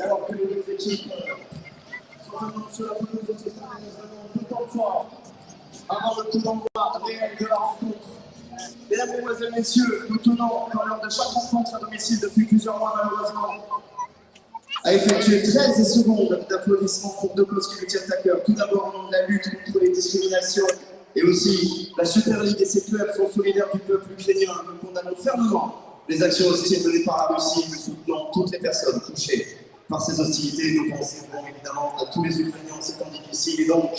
Et alors que les deux équipes sont vraiment sur la pelouse de ce stade, nous avons tout en fort avant le coup d'envoi réel de la rencontre. Mesdames, Mesdemoiselles, Messieurs, nous tenons, comme lors de chaque rencontre à domicile depuis plusieurs mois malheureusement, à effectuer 13 secondes d'applaudissements pour deux causes qui nous tiennent à cœur. Tout d'abord, au nom de la lutte contre les discriminations et aussi la Super League et ses clubs sont solidaires du peuple ukrainien. Nous condamnons fermement les actions hostiles menées par la Russie. Nous soutenons toutes les personnes touchées par ces hostilités. Nous pensons évidemment à tous les Ukrainiens en ces temps difficiles. Et donc,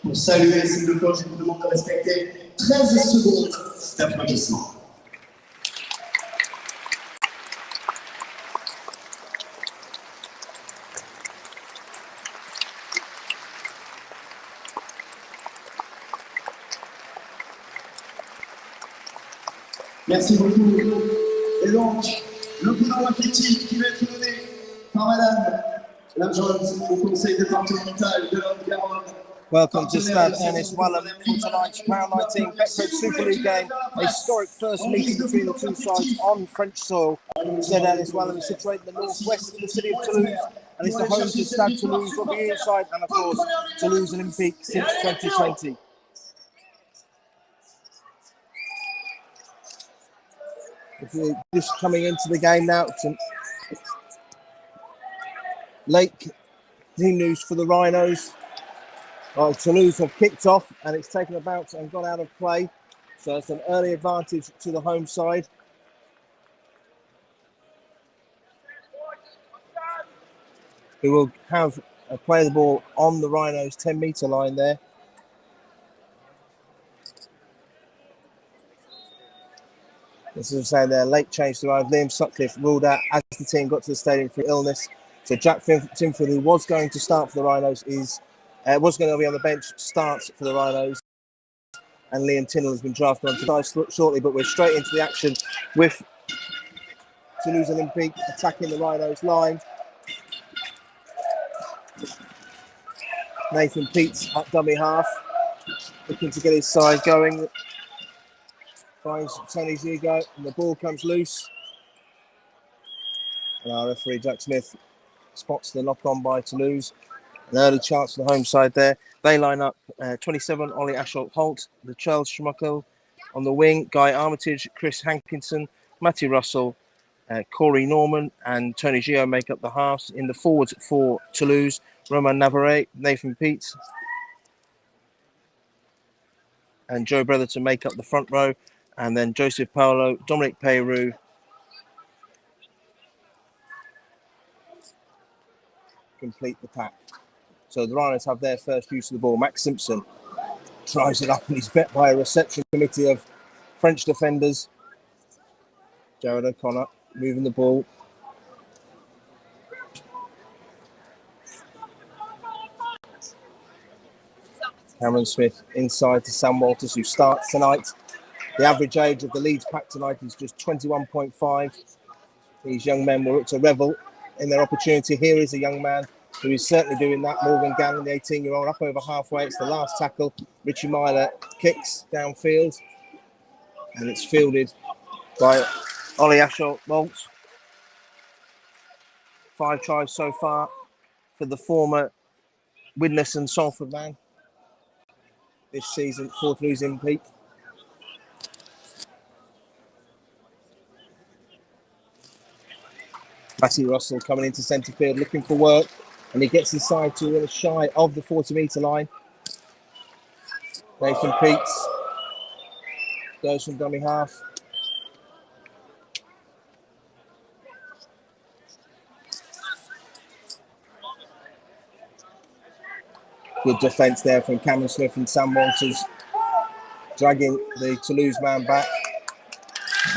pour saluer ces deux causes, je vous demande de respecter 13 secondes d'applaudissements. Merci beaucoup. Et donc, le bilan affectif qui va être donné par Madame l'adjointe au conseil départemental de Haute-Garonne. Welcome to Stade Ernest Wallem for tonight's Round 19 Betfred Super League game. A historic first meeting between the two sides on French soil. Stade Ernest Wallem is situated in the northwest of the city of Toulouse and is the home to Stade Toulouse Rugby Inside and, of course, Toulouse Olympique since 2020. If you're just coming into the game now, some late team news for the Rhinos. Toulouse have kicked off and it's taken a bounce and gone out of play. So it's an early advantage to the home side. Who will have play the ball on the Rhinos 10-metre line there. This is saying their late change to arrive. Liam Sutcliffe ruled out as the team got to the stadium for illness. So Jack Timford, who was going to start for the Rhinos, was going to be on the bench, starts for the Rhinos. And Liam Tinnell has been drafted on to die shortly, but we're straight into the action with Toulouse Olympique attacking the Rhinos line. Nathan Peets at dummy half, looking to get his side going. Finds Tony Gigo and the ball comes loose. And our referee Jack Smith spots the knock on by Toulouse. An early chance for the home side there. They line up 27 Ollie Ashok-Holt, the Charles Schmuckel on the wing, Guy Armitage, Chris Hankinson, Matty Russell, Corey Norman and Tony Gio make up the halves. In the forwards for Toulouse, Roman Navarre, Nathan Peets and Joe Brotherton make up the front row. And then Joseph Paolo, Dominic Peyrou, complete the pack. So the Rhinos have their first use of the ball. Max Simpson tries it up and he's met by a reception committee of French defenders. Jared O'Connor moving the ball. Cameron Smith inside to Sam Walters, who starts tonight. The average age of the Leeds pack tonight is just 21.5. These young men will look to revel in their opportunity. Here is a young man who is certainly doing that. Morgan Gannon, the 18-year-old, up over halfway. It's the last tackle. Richie Myler kicks downfield. And it's fielded by Ollie Ashok-Holt. 5 tries so far for the former Widnes and Salford man this season for Toulouse Olympique. Matty Russell coming into centre field looking for work, and he gets his side to shy of the 40-metre line. Nathan Peets goes from dummy half. Good defence there from Cameron Smith and Sam Walters, dragging the Toulouse man back.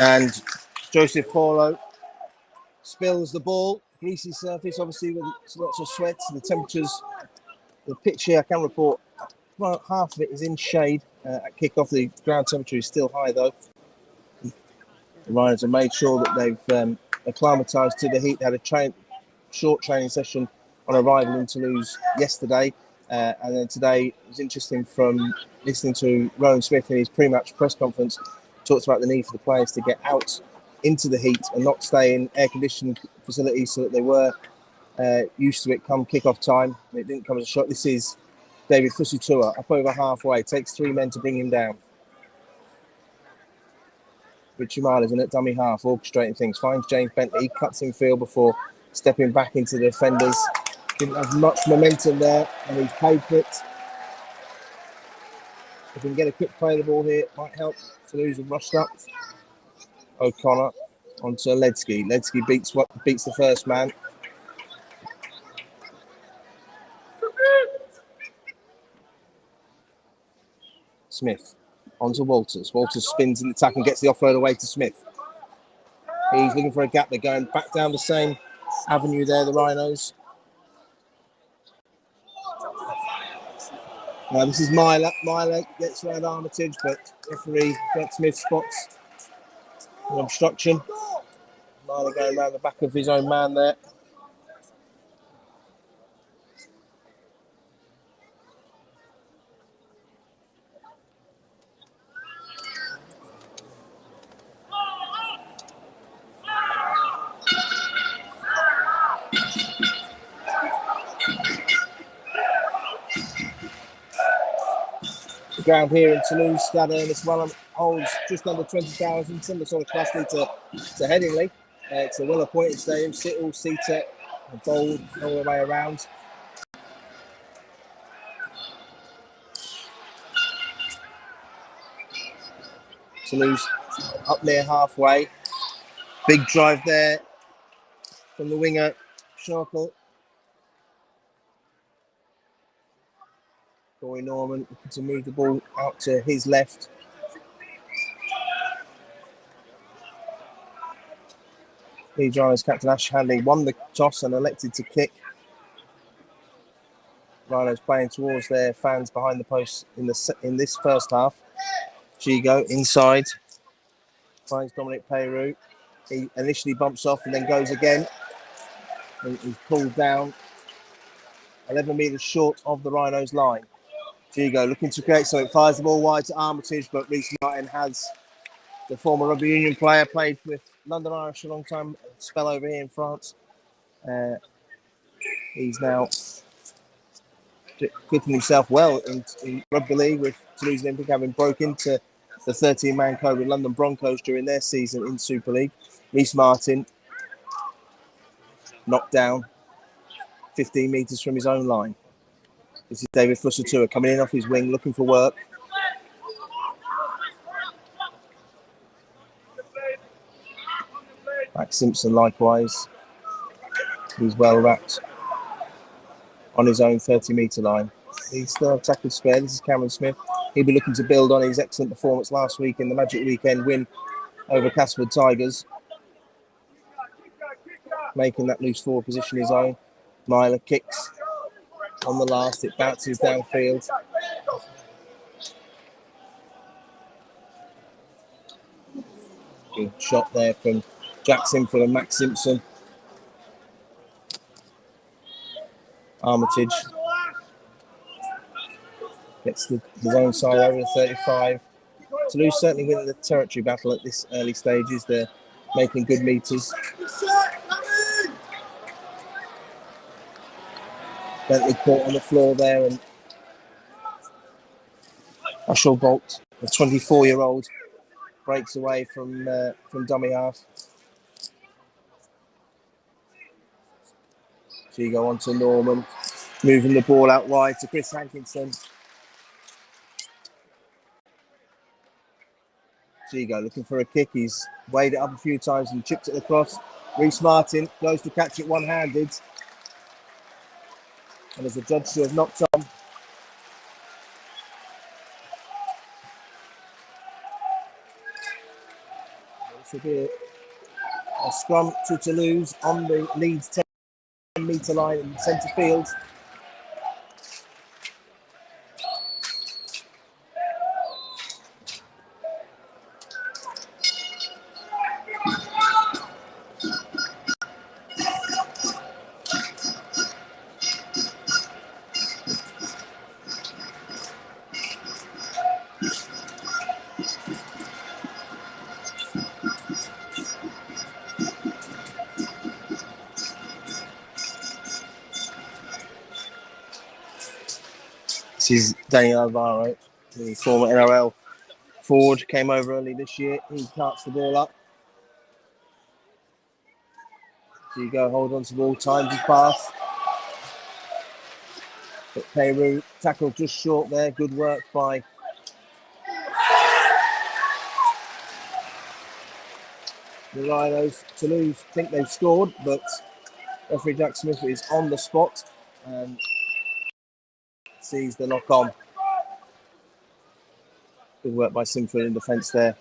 And Joseph Paulo spills the ball, greasy surface, obviously with lots of sweat. The temperatures, the pitch here, I can report, well, half of it is in shade at kick-off. The ground temperature is still high though. The Rhinos have made sure that they've acclimatised to the heat. They had a short training session on arrival in Toulouse yesterday. And then today, it was interesting from listening to Rowan Smith in his pre-match press conference, talked about the need for the players to get out into the heat and not stay in air-conditioned facilities so that they were used to it come kick-off time. It didn't come as a shot. This is David Fusutua up over halfway. Takes 3 men to bring him down. Richie Marler's in at dummy half, orchestrating things. Finds James Bentley. He cuts in field before stepping back into the defenders. Didn't have much momentum there, and he's paid for it. If we can get a quick play of the ball here, it might help. Toulouse have rushed up. O'Connor onto Ledsky. Ledsky beats the first man. Smith onto Walters. Walters spins in the attack and gets the offload away to Smith. He's looking for a gap. They're going back down the same avenue there, the Rhinos. Now this is Myler. Myler gets around Armitage, but referee Brett Smith spots an obstruction. Myler going around the back of his own man there. Ground here in Toulouse, Stade Ernest Wellham holds just under 20,000, similar sort of capacity to Headingley. It's a well-appointed stadium, Sittle, CTEC, and Bold all the way around. Toulouse up near halfway. Big drive there from the winger, Schnorkel. Corey Norman looking to move the ball out to his left. Leeds Rhinos captain Ash Handley won the toss and elected to kick. Rhinos playing towards their fans behind the post in this first half. Gigo inside. Finds Dominic Peyrou. He initially bumps off and then goes again. He's pulled down 11 metres short of the Rhinos line. Gigo looking to create something, fires the ball wide to Armitage, but Reece Martin has the former rugby union player, played with London Irish a long time, spell over here in France. He's now fitting himself well in rugby league with Toulouse Olympique, having broken into the 13-man code with London Broncos during their season in Super League. Reece Martin knocked down 15 metres from his own line. This is David Fusutua coming in off his wing, looking for work. Max Simpson likewise. He's well wrapped on his own 30-metre line. He's still tackled spare. This is Cameron Smith. He'll be looking to build on his excellent performance last week in the Magic Weekend win over Castleford Tigers. Making that loose forward position his own. Myler kicks on the last. It bounces downfield. Good shot there from Jack Simford and Max Simpson. Armitage gets his own side over the 35. Toulouse certainly winning the territory battle at this early stages. They're making good meters. Bentley caught on the floor there, and Ashel Bolt, the 24-year-old, breaks away from dummy half. Gigo on to Norman, moving the ball out wide to Chris Hankinson. Gigo looking for a kick. He's weighed it up a few times and chipped it across. Reece Martin goes to catch it one-handed. And as the judge to have knocked on. This will be a scrum to Toulouse on the Leeds 10-metre line in centre field. This is Daniel Alvaro, the former NRL forward, came over early this year. He carts the ball up. Hugo hold on to the ball, times his pass. But Peru tackled just short there. Good work by the Rhinos. Toulouse think they've scored, but referee Jack Smith is on the spot and sees the knock on. Good work by Simford in defence there.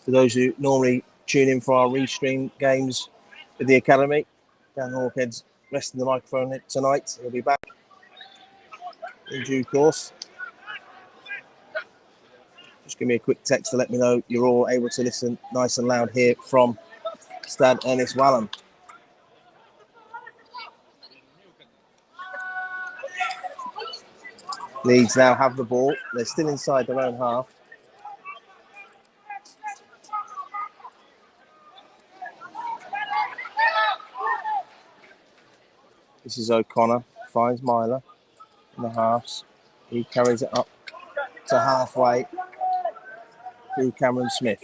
For those who normally tune in for our restream games with the Academy, Dan Hawkhead's resting the microphone tonight. He'll be back in due course. Just give me a quick text to let me know you're all able to listen nice and loud here from Stade Ernest Wallem. Leeds now have the ball. They're still inside their own half. This is O'Connor, finds Myler in the halves. He carries it up to halfway through Cameron Smith.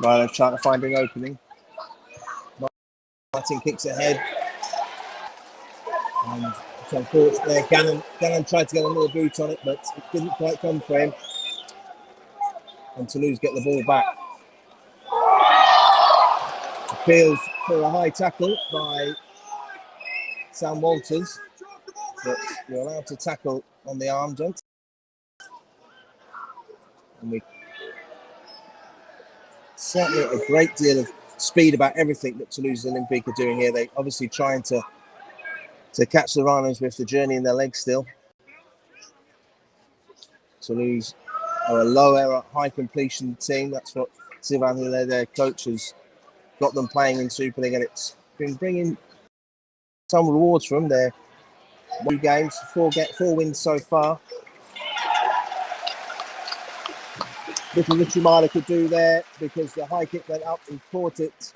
Myler trying to find an opening. Martin kicks ahead. And it's unfortunate there. Gannon tried to get a little boot on it, but it didn't quite come for him. And Toulouse get the ball back. Appeals for a high tackle by Sam Walters, but you're allowed to tackle on the arm, don't you? And we certainly a great deal of speed about everything that Toulouse Olympique are doing here. They're obviously trying to catch the Rhinos with the journey in their legs still. Toulouse are a low error, high completion team. That's what Sylvain Houlet, their coach, has got them playing in Super League, and it's been bringing some rewards from their 2 games, 4 wins so far. Little Richie Myler could do there because the high kick went up, he caught it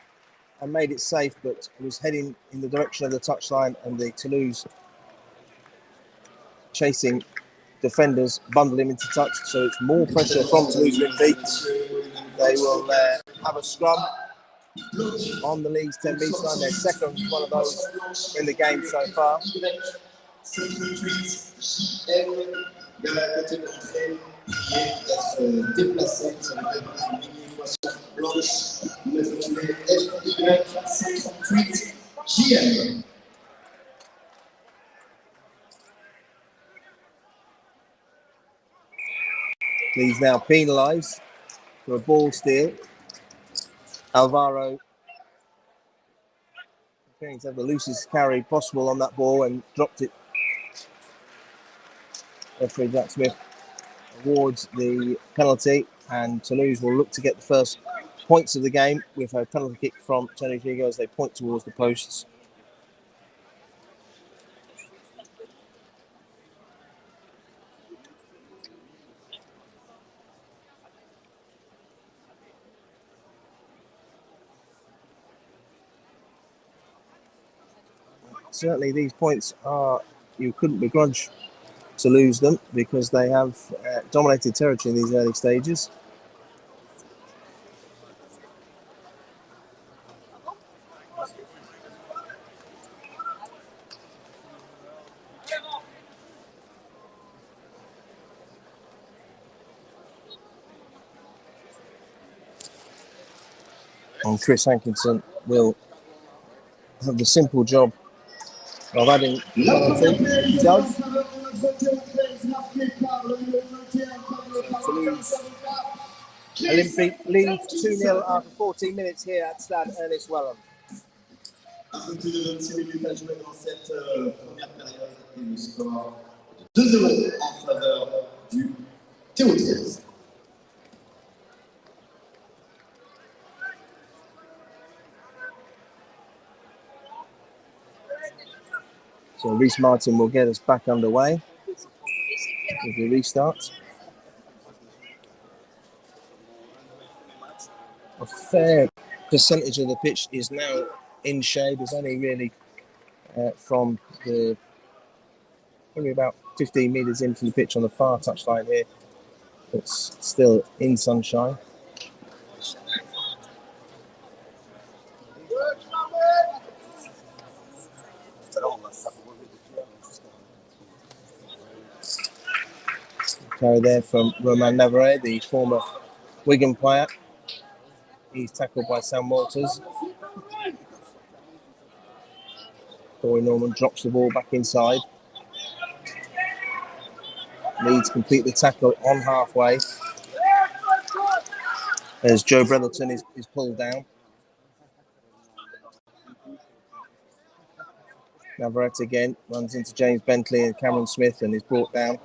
and made it safe, but was heading in the direction of the touchline, and the Toulouse chasing defenders bundle him into touch, so it's more pressure from Toulouse Olympique. They will have a scrum on the Leeds 10-metre line, their second one of those in the game so far. He's now penalised for a ball steal. Alvaro appearing to have the loosest carry possible on that ball and dropped it. Referee Jack Smith awards the penalty, and Toulouse will look to get the first points of the game with a penalty kick from Tony Hugo as they point towards the posts. Certainly these points are, you couldn't begrudge to lose them because they have dominated territory in these early stages. And Chris Hankinson will have the simple job of adding penalty. He does. Olympique leads 2-0 after 14 minutes here at Stade Ernest Wallem. Un peu plus de 26 minutes à jouer dans cette première période et le score 2-0 en faveur du Théo-13. So Reece Martin will get us back underway. with the restart. A fair percentage of the pitch is now in shade. There's only really from the probably about 15 metres in from the pitch on the far touchline here. It's still in sunshine. Carry there from Roman Navarre, the former Wigan player. He's tackled by Sam Walters. Corey Norman drops the ball back inside. Leeds complete the tackle on halfway as Joe Brotherton is pulled down. Navarrete again runs into James Bentley and Cameron Smith and is brought down.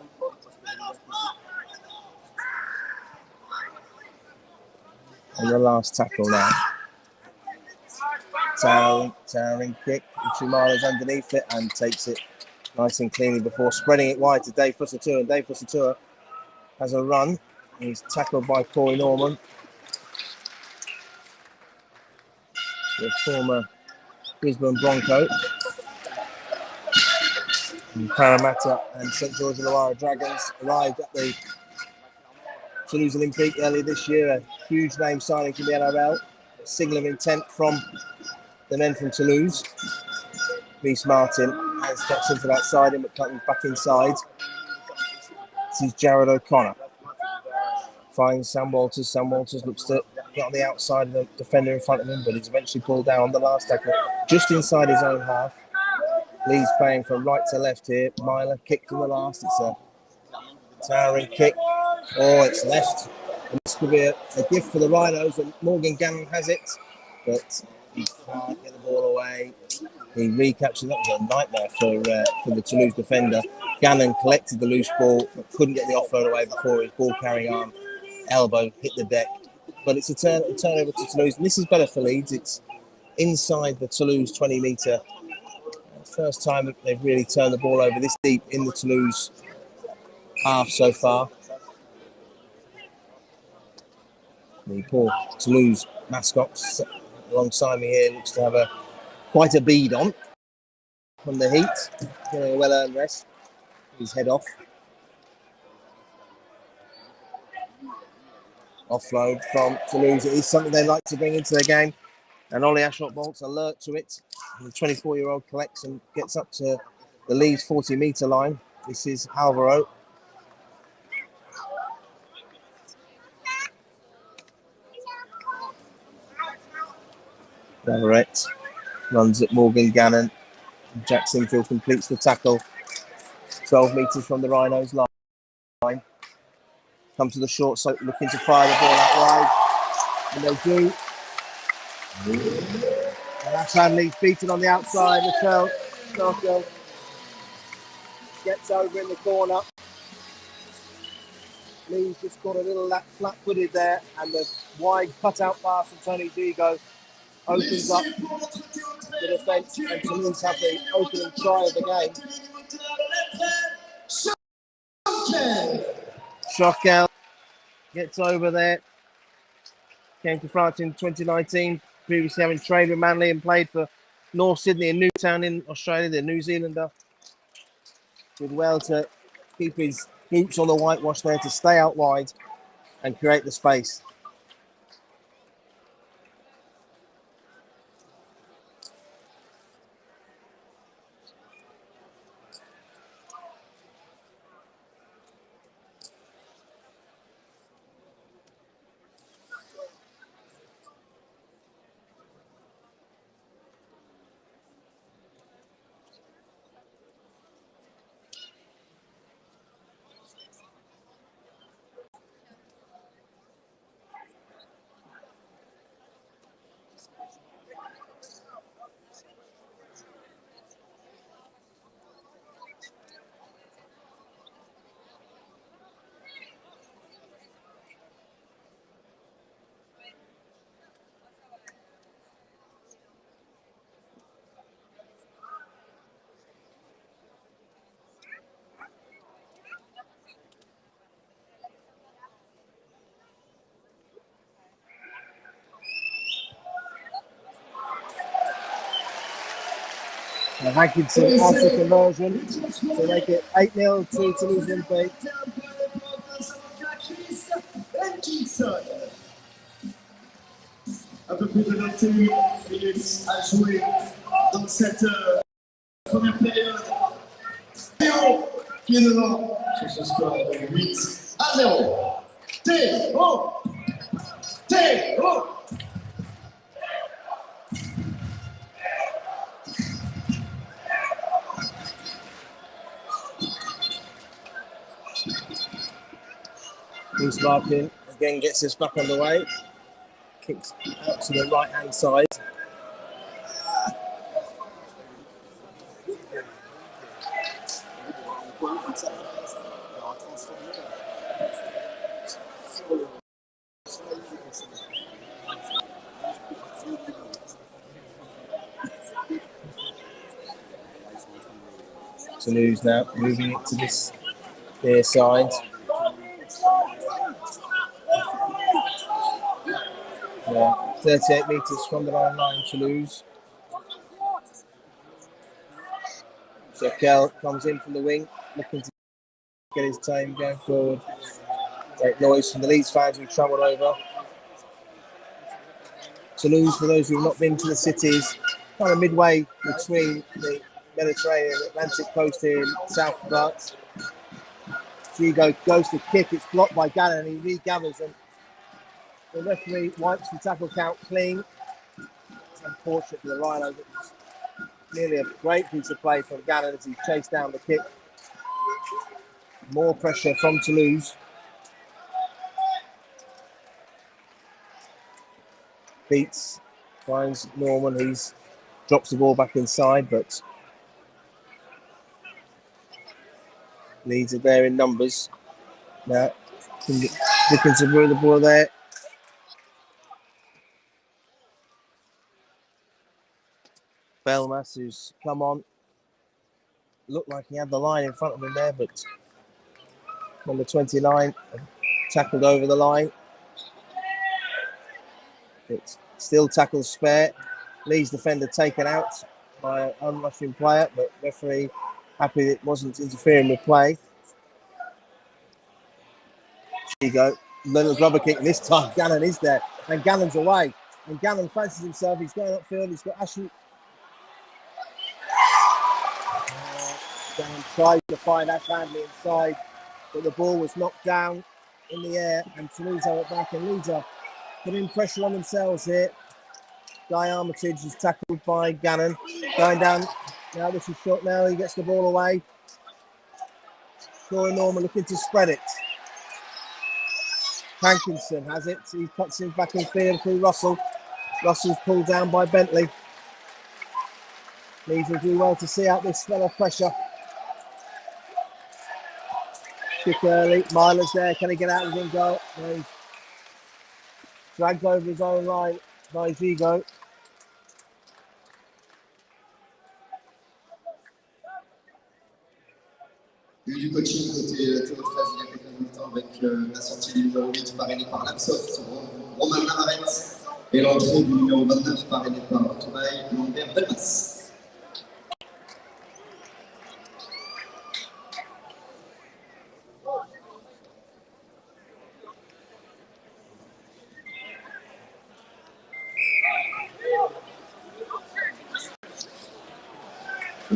And the last tackle now. Towering kick. Uchimara's underneath it and takes it nice and cleanly before spreading it wide to Dave Fusatua. And Dave Fusatua has a run. He's tackled by Corey Norman, the former Brisbane Bronco. And Parramatta and St George Illawarra Dragons arrived at the Toulouse Olympique earlier this year. A huge name signing from the NRL. A signal of intent from the men from Toulouse. Reece Martin has steps into that side but comes back inside. This is Jared O'Connor. Finds Sam Walters. Sam Walters looks to get on the outside of the defender in front of him, but he's eventually pulled down on the last tackle, just inside his own half. Leeds playing from right to left here. Myler kicked in the last. It's a towering kick. Oh, it's left. And this could be a gift for the Rhinos, and Morgan Gannon has it, but he can't get the ball away. He recaptured. That was a nightmare for the Toulouse defender. Gannon collected the loose ball, but couldn't get the offload away before his ball carrying arm elbow hit the deck. But it's a turnover to Toulouse, and this is better for Leeds. It's inside the Toulouse 20-metre. First time that they've really turned the ball over this deep in the Toulouse half so far. The poor Toulouse mascot alongside me here looks to have quite a bead on from the heat. Getting a well-earned rest. His head off. Offload from Toulouse. It is something they like to bring into the game. And Ollie Ashot-Bolt's alert to it. The 24-year-old collects and gets up to the Leeds 40-metre line. This is Alvaro. Navarrete runs at Morgan Gannon. Jack Sinfield completes the tackle. 12 metres from the Rhinos line. Come to the short side, looking to fire the ball out wide. And they do. And that's Hanley's beaten on the outside. Michelle Starkell gets over in the corner. Lee's just got a little flat-footed there, and the wide cut-out pass from Tony Digo opens up the defence, and Toulouse have the opening try of the game. Choquel gets over there. Came to France in 2019, previously having trained with Manly and played for North Sydney and Newtown in Australia, the New Zealander. Did well to keep his boots on the whitewash there, to stay out wide and create the space. And Hankinson has the conversion to make it 8-0 to Toulouse Olympique. Un peu plus de 21 minutes à jouer dans cette première période. Théo qui est devant sur ce score de 8-0. Théo! Théo! Bruce Larkin again gets us back on the way. Kicks out to the right hand side. Toulouse now moving it to this near side. Yeah, 38 metres from the line, Toulouse. Jekyll comes in from the wing, looking to get his time going forward. Great noise from the Leeds fans who travelled over. Toulouse, for those who have not been to the cities, kind of midway between the Mediterranean and Atlantic coast here in South France. Gigo goes to kick, it's blocked by Gannon, and he regathers, and the referee wipes the tackle count clean. It's unfortunate for the Rhinos. It was nearly a great piece of play from Gannon as he chased down the kick. More pressure from Toulouse. Beats, finds Norman, he drops the ball back inside, but Leeds are there in numbers. Now, Dickinson with the ball there. Belmas, who's come on, looked like he had the line in front of him there, but number 29 tackled over the line. It's still tackles spare. Leeds defender taken out by an unrushing player, but referee happy it wasn't interfering with play. There you go. Little rubber kick this time. Gannon is there, and Gannon's away. And Gannon fancies himself. He's going upfield. He's got Ashley. Gannon tries to find Ash Handley inside, but the ball was knocked down in the air, and Toulouse have it back. And Leeds are putting pressure on themselves here. Guy Armitage is tackled by Gannon. Going down. Now this is short now. He gets the ball away. Corey Norman looking to spread it. Hankinson has it. He cuts him back in field through Russell. Russell's pulled down by Bentley. Leeds will do well to see out this spell of pressure. Kick early. Myler's there. Can he get out of his own goal? No, he's dragged over his own line by Gigo. Du coaching côté Théo 13, il y a quelques temps avec la sortie du numéro 8 parrainé par l'Absoft, Romain Lamaret, et l'entrée du numéro 29 parrainé par Toubaï, Lambert Belmas.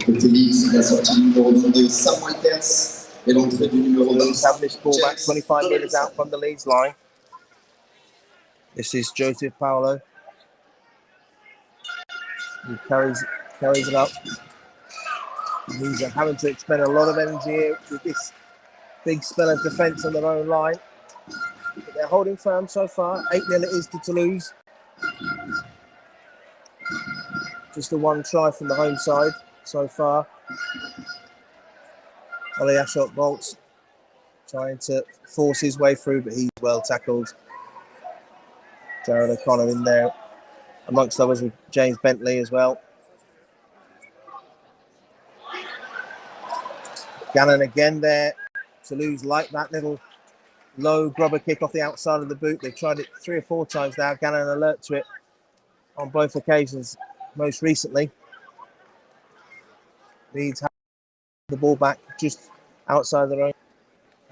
Côté Leeds, la sortie du numéro 22, Sam Walters, et l'entrée du numéro 25. Have this ball back 25 metres out from the Leeds line. This is Joseph Paolo. He carries it up. Leeds are having to expend a lot of energy here with this big spell of defence on their own line. But they're holding firm so far. 8-0 it is to Toulouse. Just the one try from the home side so far. Ollie Ashot Bolts trying to force his way through, but he's well tackled. Jared O'Connor in there, amongst others with James Bentley as well. Gannon again there. Toulouse like that little low grubber kick off the outside of the boot. They've tried it 3 or 4 times now. Gannon alert to it on both occasions, most recently. Leeds have the ball back just outside their own.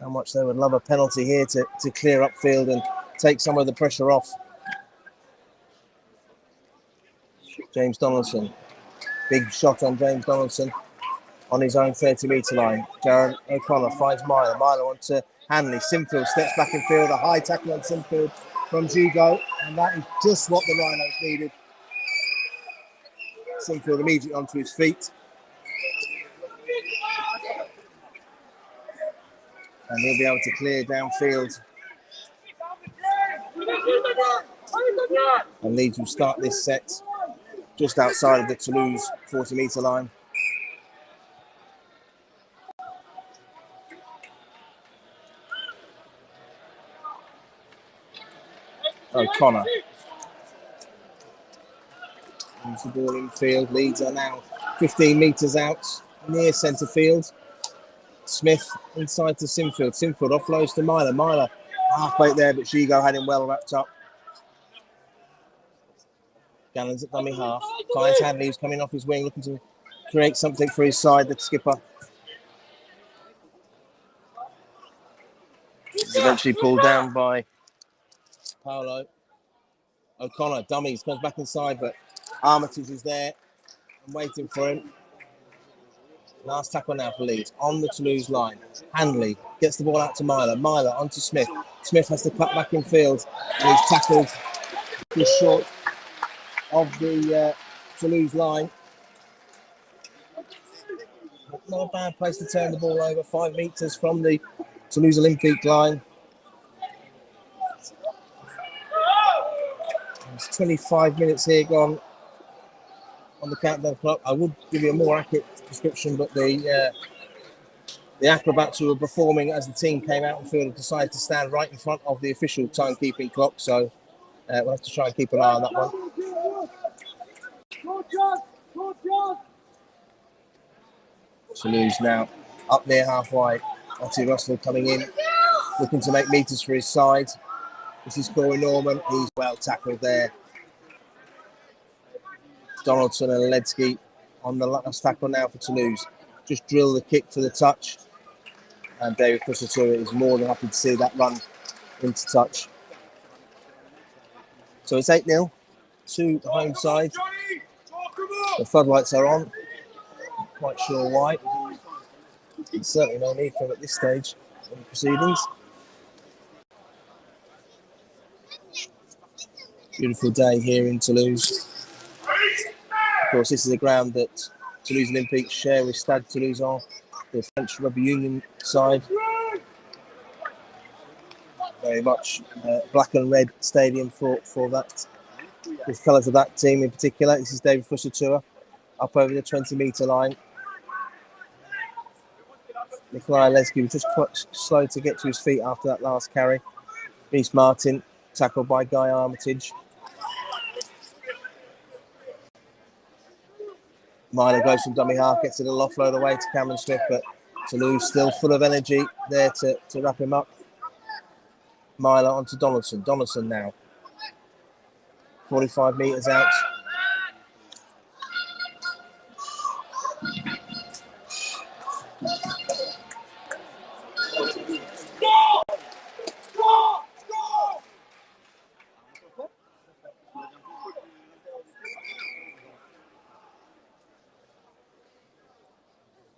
How much they would love a penalty here to clear upfield and take some of the pressure off. James Donaldson. Big shot on James Donaldson on his own 30-metre line. Jared O'Connor finds Myler. Myler on to Hanley. Sinfield steps back in field. A high tackle on Sinfield from Hugo. And that is just what the Rhinos needed. Sinfield immediately onto his feet. And he'll be able to clear downfield. And Leeds will start this set just outside of the Toulouse 40-metre line. O'Connor. Moves the ball in field. Leeds are now 15 metres out near centre field. Smith inside to Sinfield. Sinfield offloads to Myler. Myler half plate there, but Hugo had him well wrapped up. Gallon's at dummy half. Finds Hadley, who's coming off his wing, looking to create something for his side, the skipper. He's eventually pulled down by Paolo. O'Connor, dummies, comes back inside, but Armitage is there and waiting for him. Last tackle now for Leeds on the Toulouse line. Handley gets the ball out to Myler. Myler onto Smith. Smith has to cut back in field. And he's tackled just short of the Toulouse line. Not a bad place to turn the ball over. 5 metres from the Toulouse Olympique line. There's 25 minutes here gone on the countdown clock. I would give you a more accurate description, but the acrobats who were performing as the team came out in field have decided to stand right in front of the official timekeeping clock, so we'll have to try and keep an eye on that one. Toulouse now up near halfway. Matty Russell coming in, looking to make metres for his side. This is Corey Norman. He's well tackled there. Donaldson and Ledsky on the last tackle now for Toulouse. Just drill the kick for the touch. And David Fussatura is more than happy to see that run into touch. So it's 8-0 to the home side. The floodlights are on. Not quite sure why. There's certainly no need for them at this stage in the proceedings. Beautiful day here in Toulouse. Of course, this is a ground that Toulouse Olympique share with Stade Toulousain, the French rugby union side. Very much black and red stadium for that, the colours of that team in particular. This is David Fussatura up over the 20-metre line. Nikolai Ledsky was just quite slow to get to his feet after that last carry. Reece Martin tackled by Guy Armitage. Myler goes from dummy half, gets a little offload away to Cameron Smith, but Toulouse still full of energy there to wrap him up. Myler onto Donaldson. Donaldson now 45 metres out.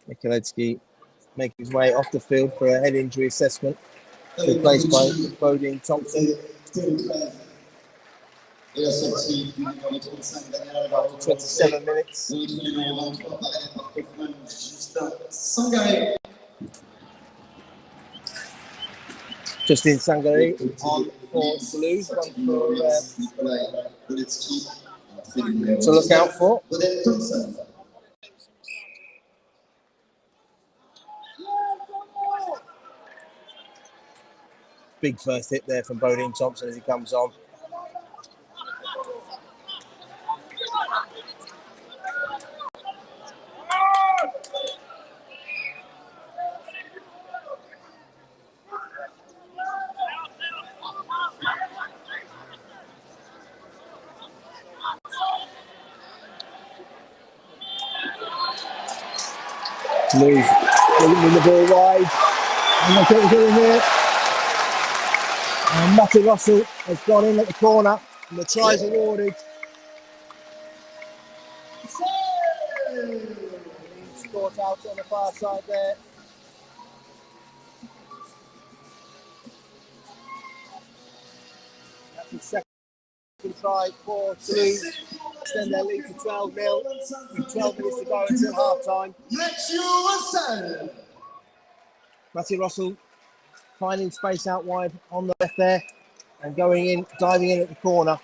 Nikoletsky making his way off the field for a head injury assessment, replaced by Bodine Thompson. 27 minutes. Justin Sangari on for Toulouse, one to look out for. Big first hit there from Bodine Thompson as he comes on. Toulouse moving the ball wide. And look at it here. And Matty Russell has gone in at the corner. And the try's awarded. He's scored out on the far side there. That's the second try for Toulouse. Extend their lead to 12-0 with 12 minutes to go until half-time. Matty Russell finding space out wide on the left there and going in, diving in at the corner.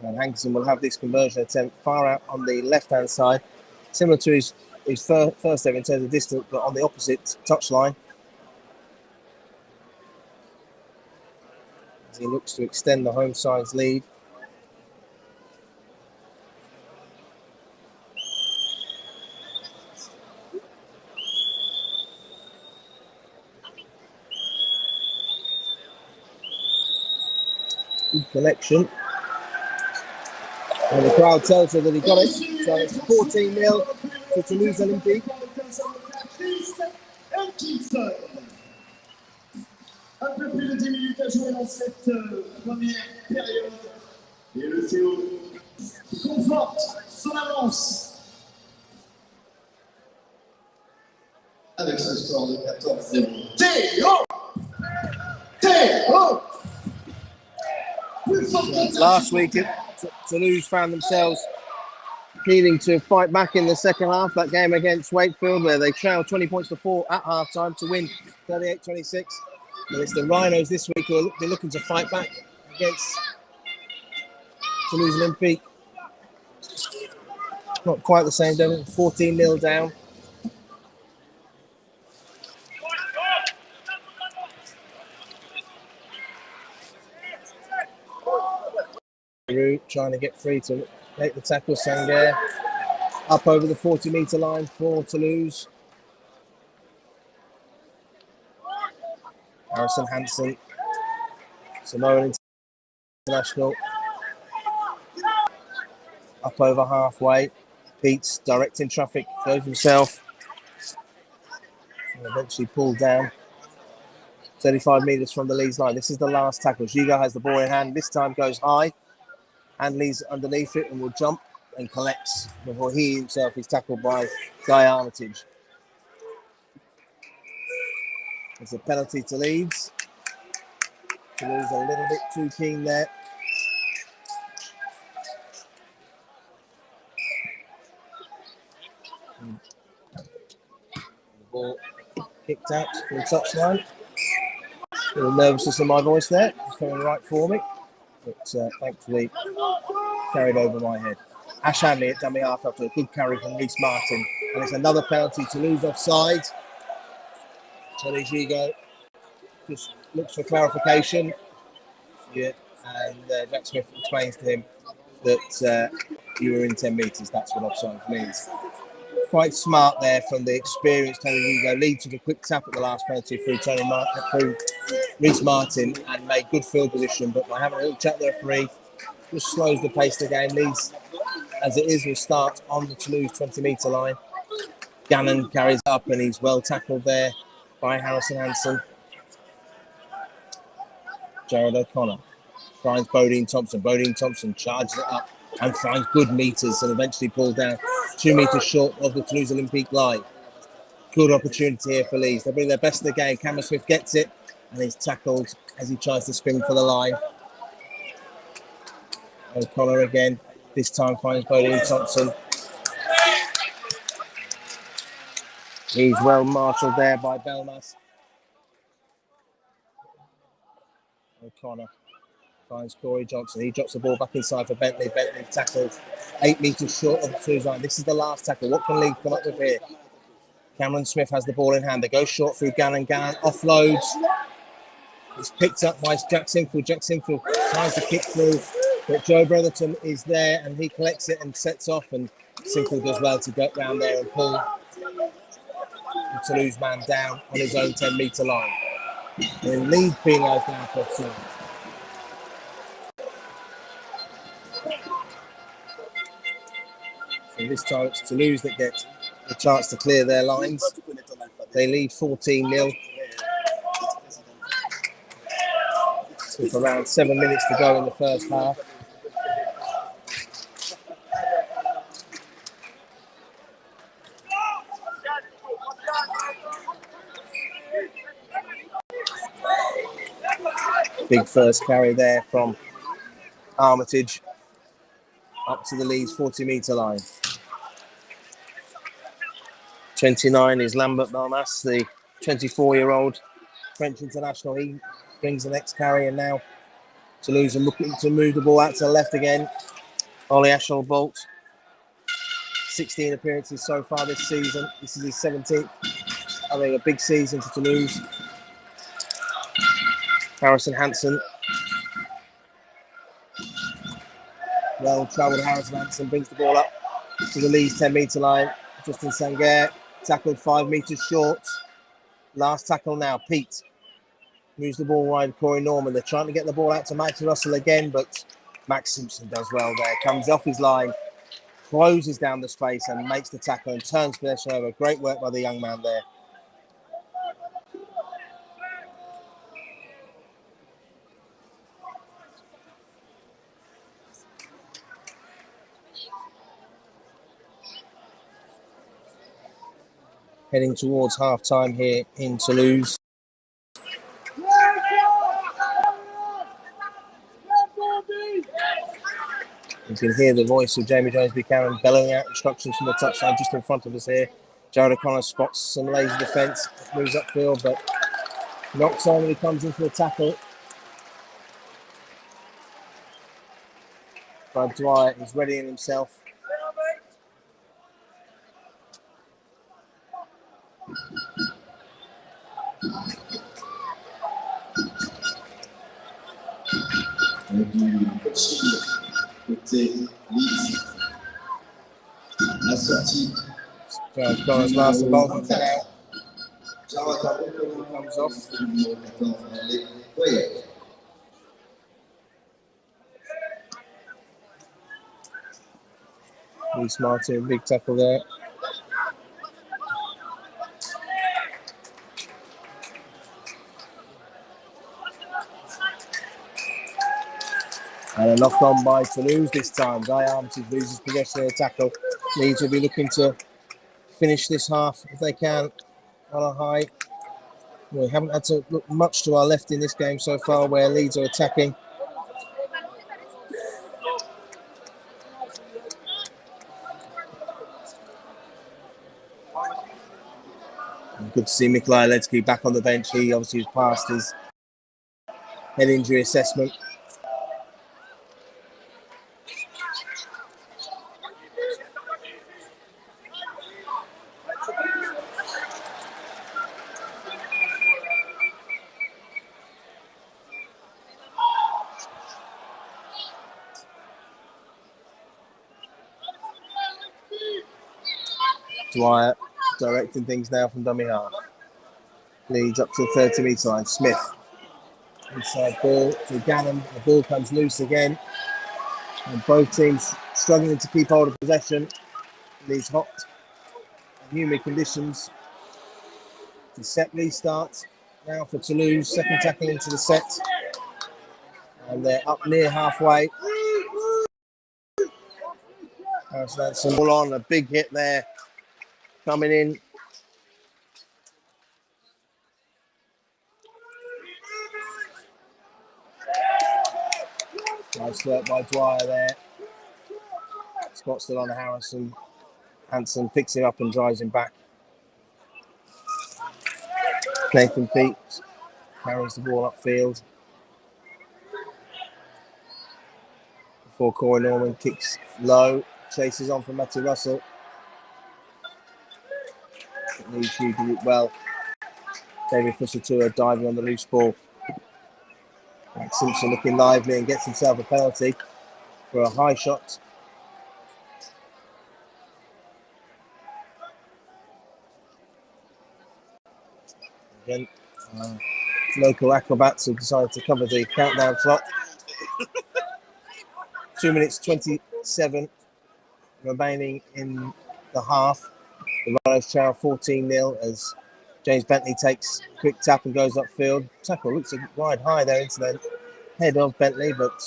And Hankerson will have this conversion attempt far out on the left-hand side, similar to his first ever in terms of distance, but on the opposite touchline. As he looks to extend the home side's lead. Good connection. And the crowd tells her that he got it. So it's 14-0 to Toulouse Olympique. Un peu plus de 10 minutes à jouer dans cette première période. Et le Théo conforte son avance. Avec ce score de 14-0. Théo! Théo! Last week, Toulouse found themselves needing to fight back in the second half. That game against Wakefield, where they trailed 20 points to 4 at half-time to win 38-26. And it's the Rhinos this week who will be looking to fight back against Toulouse Olympique. Not quite the same, 14-0 down. Trying to get free to make the tackle. Sangaire up over the 40-metre line for Toulouse. Harrison Hansen, Samoan international, up over halfway. Pete's directing traffic, goes himself, and eventually pulled down 35 metres from the Leeds line. This is the last tackle. Giga has the ball in hand. This time goes high. Hanley's underneath it and will jump and collects before he himself is tackled by Guy Armitage. It's a penalty to Leeds. Toulouse a little bit too keen there. The ball kicked out from the touchline. A little nervousness in my voice there. It's coming right for me. But thankfully carried over my head. Ash Hanley at dummy half after a good carry from Reece Martin. And it's another penalty to lose offside. Tony Gigo just looks for clarification. Yeah, and Jack Smith explains to him that you were in 10 metres. That's what offside means. Quite smart there from the experienced Tony Gigo. Leeds took a quick tap at the last penalty through Reece Martin and made good field position, but by having a little chat there for referee, just slows the pace of the game. Leeds, as it is, will start on the Toulouse 20-metre line. Gannon carries up and he's well tackled there by Harrison Hansen. Jared O'Connor finds Bodine Thompson. Bodine Thompson charges it up and finds good metres and eventually pulls down 2 metres short of the Toulouse Olympique line. Good opportunity here for Leeds. They'll bring their best of the game. Cameron Smith gets it and he's tackled as he tries to spin for the line. O'Connor again. This time finds Bodine Thompson. He's well marshalled there by Belmas. O'Connor finds Corey Johnson. He drops the ball back inside for Bentley. Bentley tackled 8 metres short of the Toulouse line. This is the last tackle. What can Leeds come up with here? Cameron Smith has the ball in hand. They go short through Gannon. Gannon offloads. It's picked up by Jack Sinfield. Jack Sinfield tries to kick through, but Joe Brotherton is there and he collects it and sets off. And Sinfield does well to get round there and pull the Toulouse man down on his own 10-metre line. And Leeds penalised now for offside. So this time it's Toulouse that get a chance to clear their lines. They lead 14-0. With around 7 minutes to go in the first half. Big first carry there from Armitage up to the Leeds 40-metre line. 29 is Lambert Balmas, the 24-year-old French international. He brings the next carry, and now Toulouse are looking to move the ball out to the left again. Ollie Ashall-Bolt, 16 appearances so far this season. This is his 17th. Having a big season for Toulouse. Harrison Hansen. Well-travelled Harrison Hansen brings the ball up to the Leeds 10-metre line. Justin Sangaré tackled 5 metres short. Last tackle now, Pete. Moves the ball wide, Corey Norman. They're trying to get the ball out to Max Russell again, but Max Simpson does well there. Comes off his line, closes down the space and makes the tackle and turns possession over. Great work by the young man there. Heading towards half-time here in Toulouse. You can hear the voice of Jamie Jones Buchanan bellowing out instructions from the touchline just in front of us here. Jared O'Connor spots some lazy defence, moves upfield, but knocks on when he comes into the tackle. Brad Dwyer is readying himself. Côté Leeds. La sortie. O'Connor's last involvement for now. Comes off. Reece Martin, big tackle there. And a knock on by Toulouse this time. Guy Armitage loses possession of the tackle. Leeds will be looking to finish this half if they can on a high. We haven't had to look much to our left in this game so far, where Leeds are attacking. Good to see Mikolaj Ledsky back on the bench. He obviously has passed his head injury assessment. Dwyer directing things now from dummy half. Leads up to the 30-metre line. Smith. Inside ball to Gannon. The ball comes loose again. And both teams struggling to keep hold of possession in these hot and humid conditions. The set restart now for Toulouse. Second tackle into the set. And they're up near halfway. So that's a ball on. A big hit there. Coming in. Nice work by Dwyer there. Spot still on Harrison. Hansen picks him up and drives him back. Nathan Pete carries the ball upfield. Before Corey Norman kicks low. Chases on from Matty Russell. Leeds did it well. David Fussatua diving on the loose ball. Max Simpson looking lively and gets himself a penalty for a high shot. Again, local acrobats have decided to cover the countdown clock. 2 minutes 27 remaining in the half. The Rhinos trail 14-0 as James Bentley takes a quick tap and goes upfield. Tackle looks a wide high there into the head of Bentley, but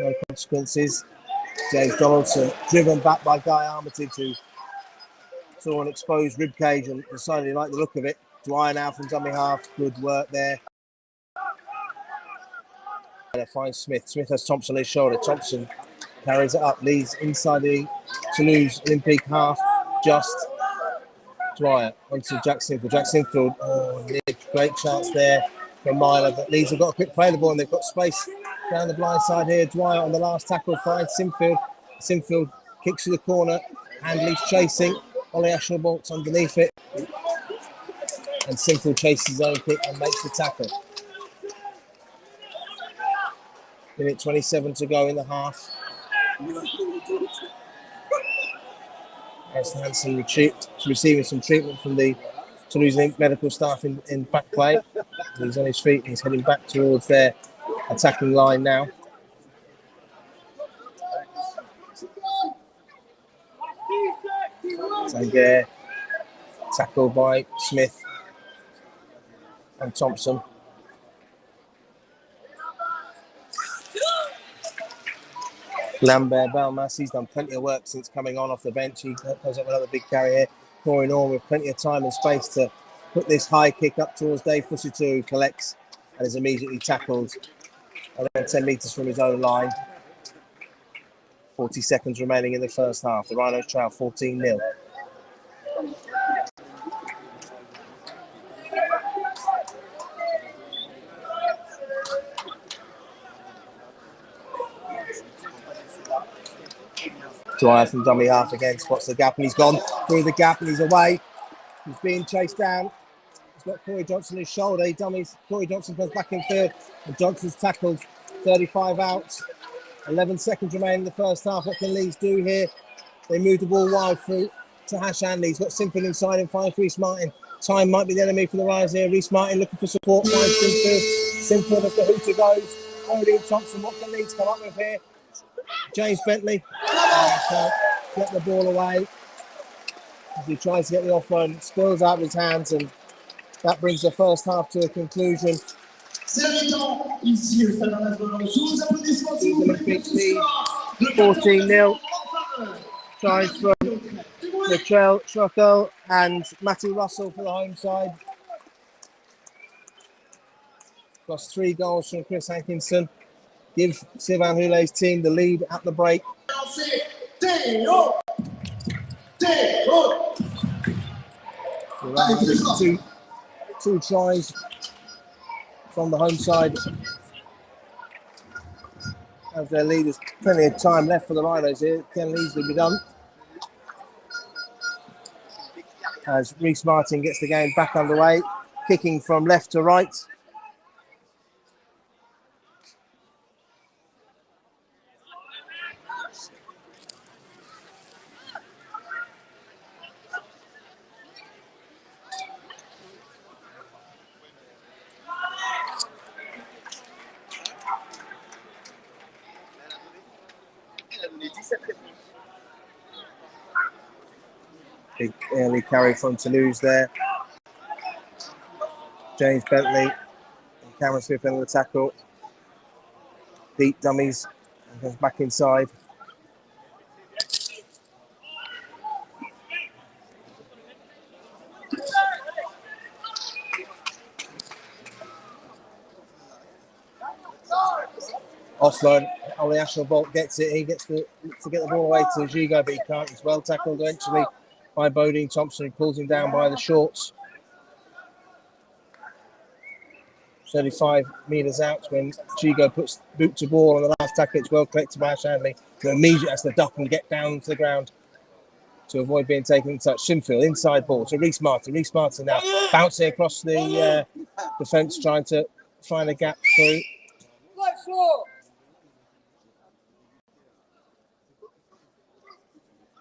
no consequences. James Donaldson driven back by Guy Armitage, who saw an exposed rib cage and decided he liked the look of it. Dwyer now from dummy half. Good work there. Finds Smith. Smith has Thompson on his shoulder. Thompson carries it up. Leeds inside the Toulouse Olympique half. Just Dwyer onto Jack Sinfield. Jack Sinfield. Oh, great chance there from Myler. But Leeds have got a quick play the ball and they've got space down the blind side here. Dwyer on the last tackle finds Sinfield. Sinfield kicks to the corner. Handley's chasing. Ollie Ashelbolt's underneath it. And Sinfield chases his own kick and makes the tackle. Minute 27 to go in the half. Harrison Hansen receiving some treatment from the Toulouse Olympique medical staff in back play. He's on his feet and he's heading back towards their attacking line now. Zangier tackled by Smith and Thompson. Lambert Belmas, he's done plenty of work since coming on off the bench. He goes up another big carry here, pouring on with plenty of time and space to put this high kick up towards Dave Fussatua, who collects and is immediately tackled around 10 metres from his own line. 40 seconds remaining in the first half. The Rhinos trail 14-0. Dwyer from dummy half again, spots the gap and he's gone through the gap and he's away. He's being chased down. He's got Corey Johnson on his shoulder. He dummies. Corey Johnson goes back in field and Johnson's tackled. 35 out. 11 seconds remaining in the first half. What can Leeds do here? They move the ball wide through to Hash Hanley. He's got Sinfield inside and finds Reece Martin. Time might be the enemy for the Rhinos here. Reece Martin looking for support. Finds Sinfield. Sinfield as the hooter goes. Odie and Thompson. What can Leeds come up with here? James Bentley can't get the ball away as he tries to get the offload. It spills out of his hands and that brings the first half to a conclusion. Olympic lead 14-0. Tries from Latrell Truckle and Matty Russell for the home side. Plus 3 goals from Chris Hankinson. Give Sylvain Houlet's team the lead at the break. Two tries from the home side. As their lead, there's plenty of time left for the Rhinos here. It can easily be done. As Reece Martin gets the game back underway, kicking from left to right. Big early carry from Toulouse there. James Bentley and Cameron Smith in the tackle. Beat dummies and goes back inside. Offload, Ollie Ashelbolt gets it. He gets to get the ball away to Gigo, but he can't. He's well tackled eventually by Bodine Thompson, who pulls him down by the shorts. 35 metres out when Gigo puts boot to ball on the last tackle. It's well collected by Shanley, who immediately has to duck and get down to the ground to avoid being taken in touch. Shinfield, inside ball to Reece Martin. Reece Martin now bouncing across the defence, trying to find a gap through.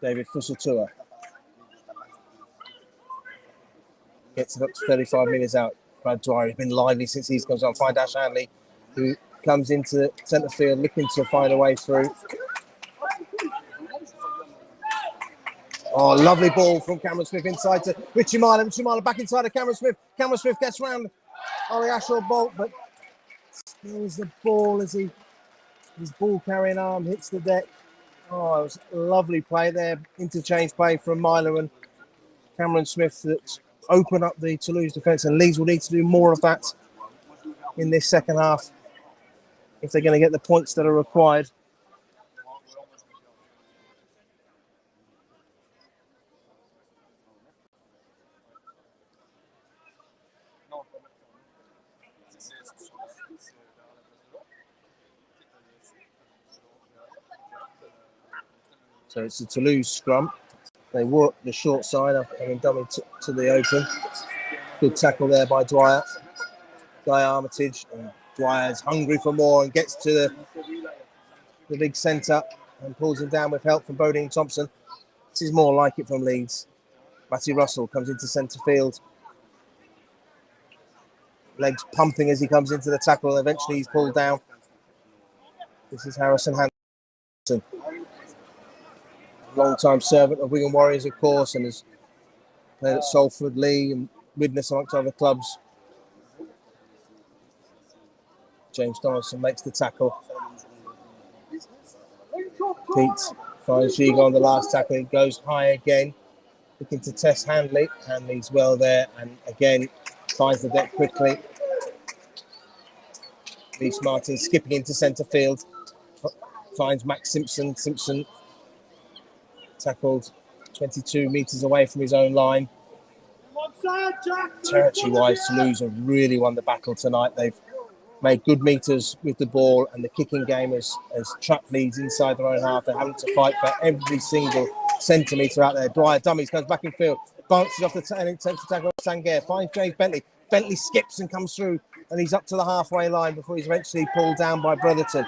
David Fusatua gets it up to 35 metres out. Brad Dwyer has been lively since he's comes on. Find Ash Hanley, who comes into centre field looking to find a way through. Oh, lovely ball from Cameron Smith inside to Richie Myler. Richie Myler back inside of Cameron Smith. Cameron Smith gets round Ollie Ashall-Bolt, but spills the ball as his ball carrying arm hits the deck. Oh, it was a lovely play there. Interchange play from Myler and Cameron Smith that open up the Toulouse defence, and Leeds will need to do more of that in this second half if they're going to get the points that are required. So it's a Toulouse scrum. They work the short side up and dummy to the open. Good tackle there by Dwyer. Guy Armitage. And Dwyer's hungry for more and gets to the big centre and pulls him down with help from Bodine Thompson. This is more like it from Leeds. Matty Russell comes into centre field. Legs pumping as he comes into the tackle. Eventually he's pulled down. This is Harrison Hanson. Long-time servant of Wigan Warriors, of course, and has played at Salford, Lee and Widnes amongst other clubs. James Donaldson makes the tackle. Pete finds Giga on the last tackle. He goes high again, looking to test Handley. Handley's well there, and again finds the deck quickly. Reece Martin skipping into centre field. Finds Max Simpson. Simpson tackled 22 metres away from his own line. Territory-wise, Toulouse have really won the battle tonight. They've made good metres with the ball, and the kicking game has trapped Leeds inside their own half. They're having to fight for every single centimetre out there. Dwyer dummies, goes back in field, bounces off the and attempts to tackle Sangaire, finds James Bentley. Bentley skips and comes through, and he's up to the halfway line before he's eventually pulled down by Brotherton.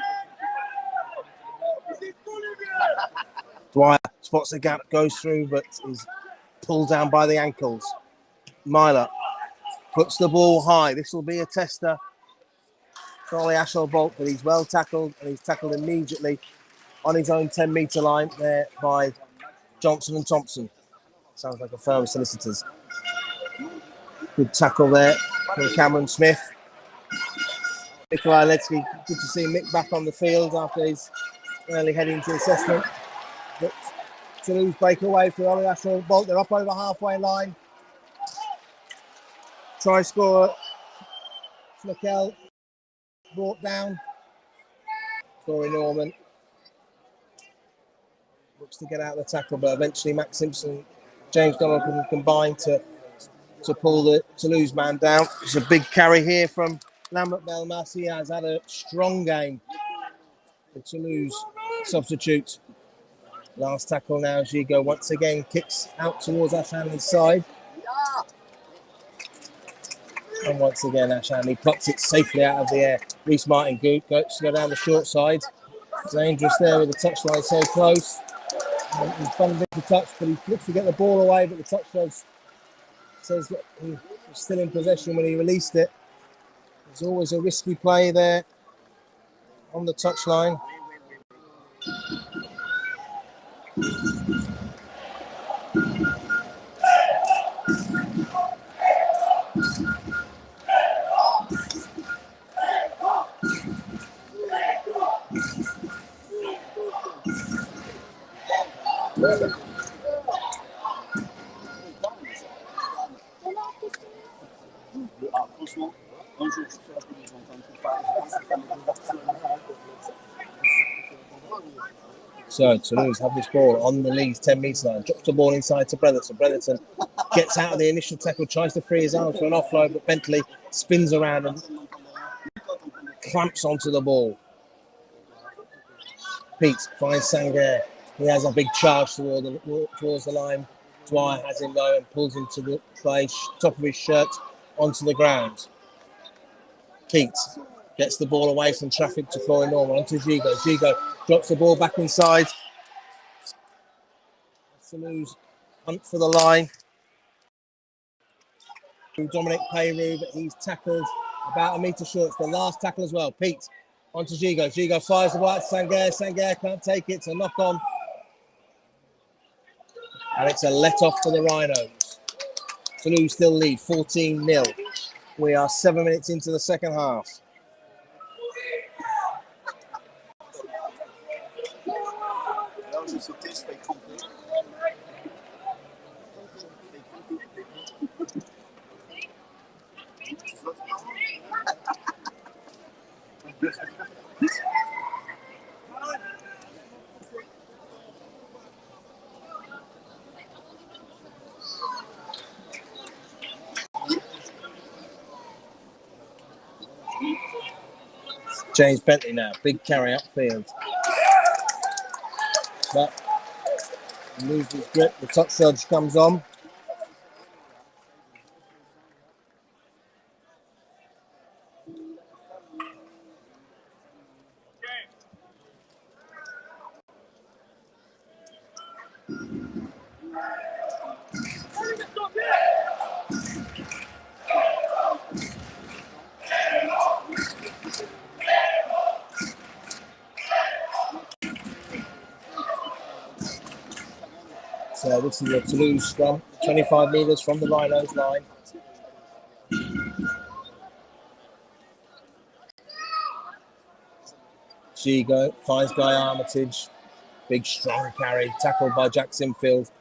Dwyer spots the gap, goes through, but is pulled down by the ankles. Myler puts the ball high. This will be a tester for Ollie Ashall-Bolt, but he's well tackled, and he's tackled immediately on his own 10-metre line there by Johnson and Thompson. Sounds like a firm of solicitors. Good tackle there from Cameron Smith. Nikolai Letsky, good to see Mick back on the field after his early head injury assessment. But Toulouse break away for Ollie Ashall-Bolt. They're up over halfway line. Try scorer Schmeichel brought down. Corey Norman looks to get out of the tackle, but eventually Max Simpson, James Donaldson combine to pull the Toulouse man down. It's a big carry here from Lambert Belmas. He has had a strong game. The Toulouse substitute. Last tackle now, Gigo once again kicks out towards Ash Hanley's side. And once again, Ash Hanley plucks it safely out of the air. Reece Martin goes to go down the short side. Dangerous there with the touchline so close. And he's done a bit of a touch, but he looks to get the ball away, but the touch judge says that he was still in possession when he released it. There's always a risky play there on the touchline. So Toulouse have this ball on the Leeds 10-metre line, drops the ball inside to Brotherton. Brotherton gets out of the initial tackle, tries to free his arms for an offload, but Bentley spins around and clamps onto the ball. Pete finds Sangaire, He has a big charge towards the line. Dwyer has him low and pulls him to the top of his shirt onto the ground. Keats gets the ball away from traffic to Corey Norman onto Gigo. Gigo drops the ball back inside. Toulouse hunt for the line. Dominic Peyroux, but he's tackled about a metre short. It's the last tackle as well. Pete onto Gigo. Gigo fires the ball at Sangaire. Sangaire can't take it. It's a knock on. And it's a let-off for the Rhinos. Toulouse still lead 14-0. We are 7 minutes into the second half. James Bentley now, big carry upfield. But he loses his grip, the touch surge comes on. So this is a Toulouse scrum, 25 metres from the Rhinos line. Gigo finds Guy Armitage. Big strong carry, tackled by Jack Sinfield.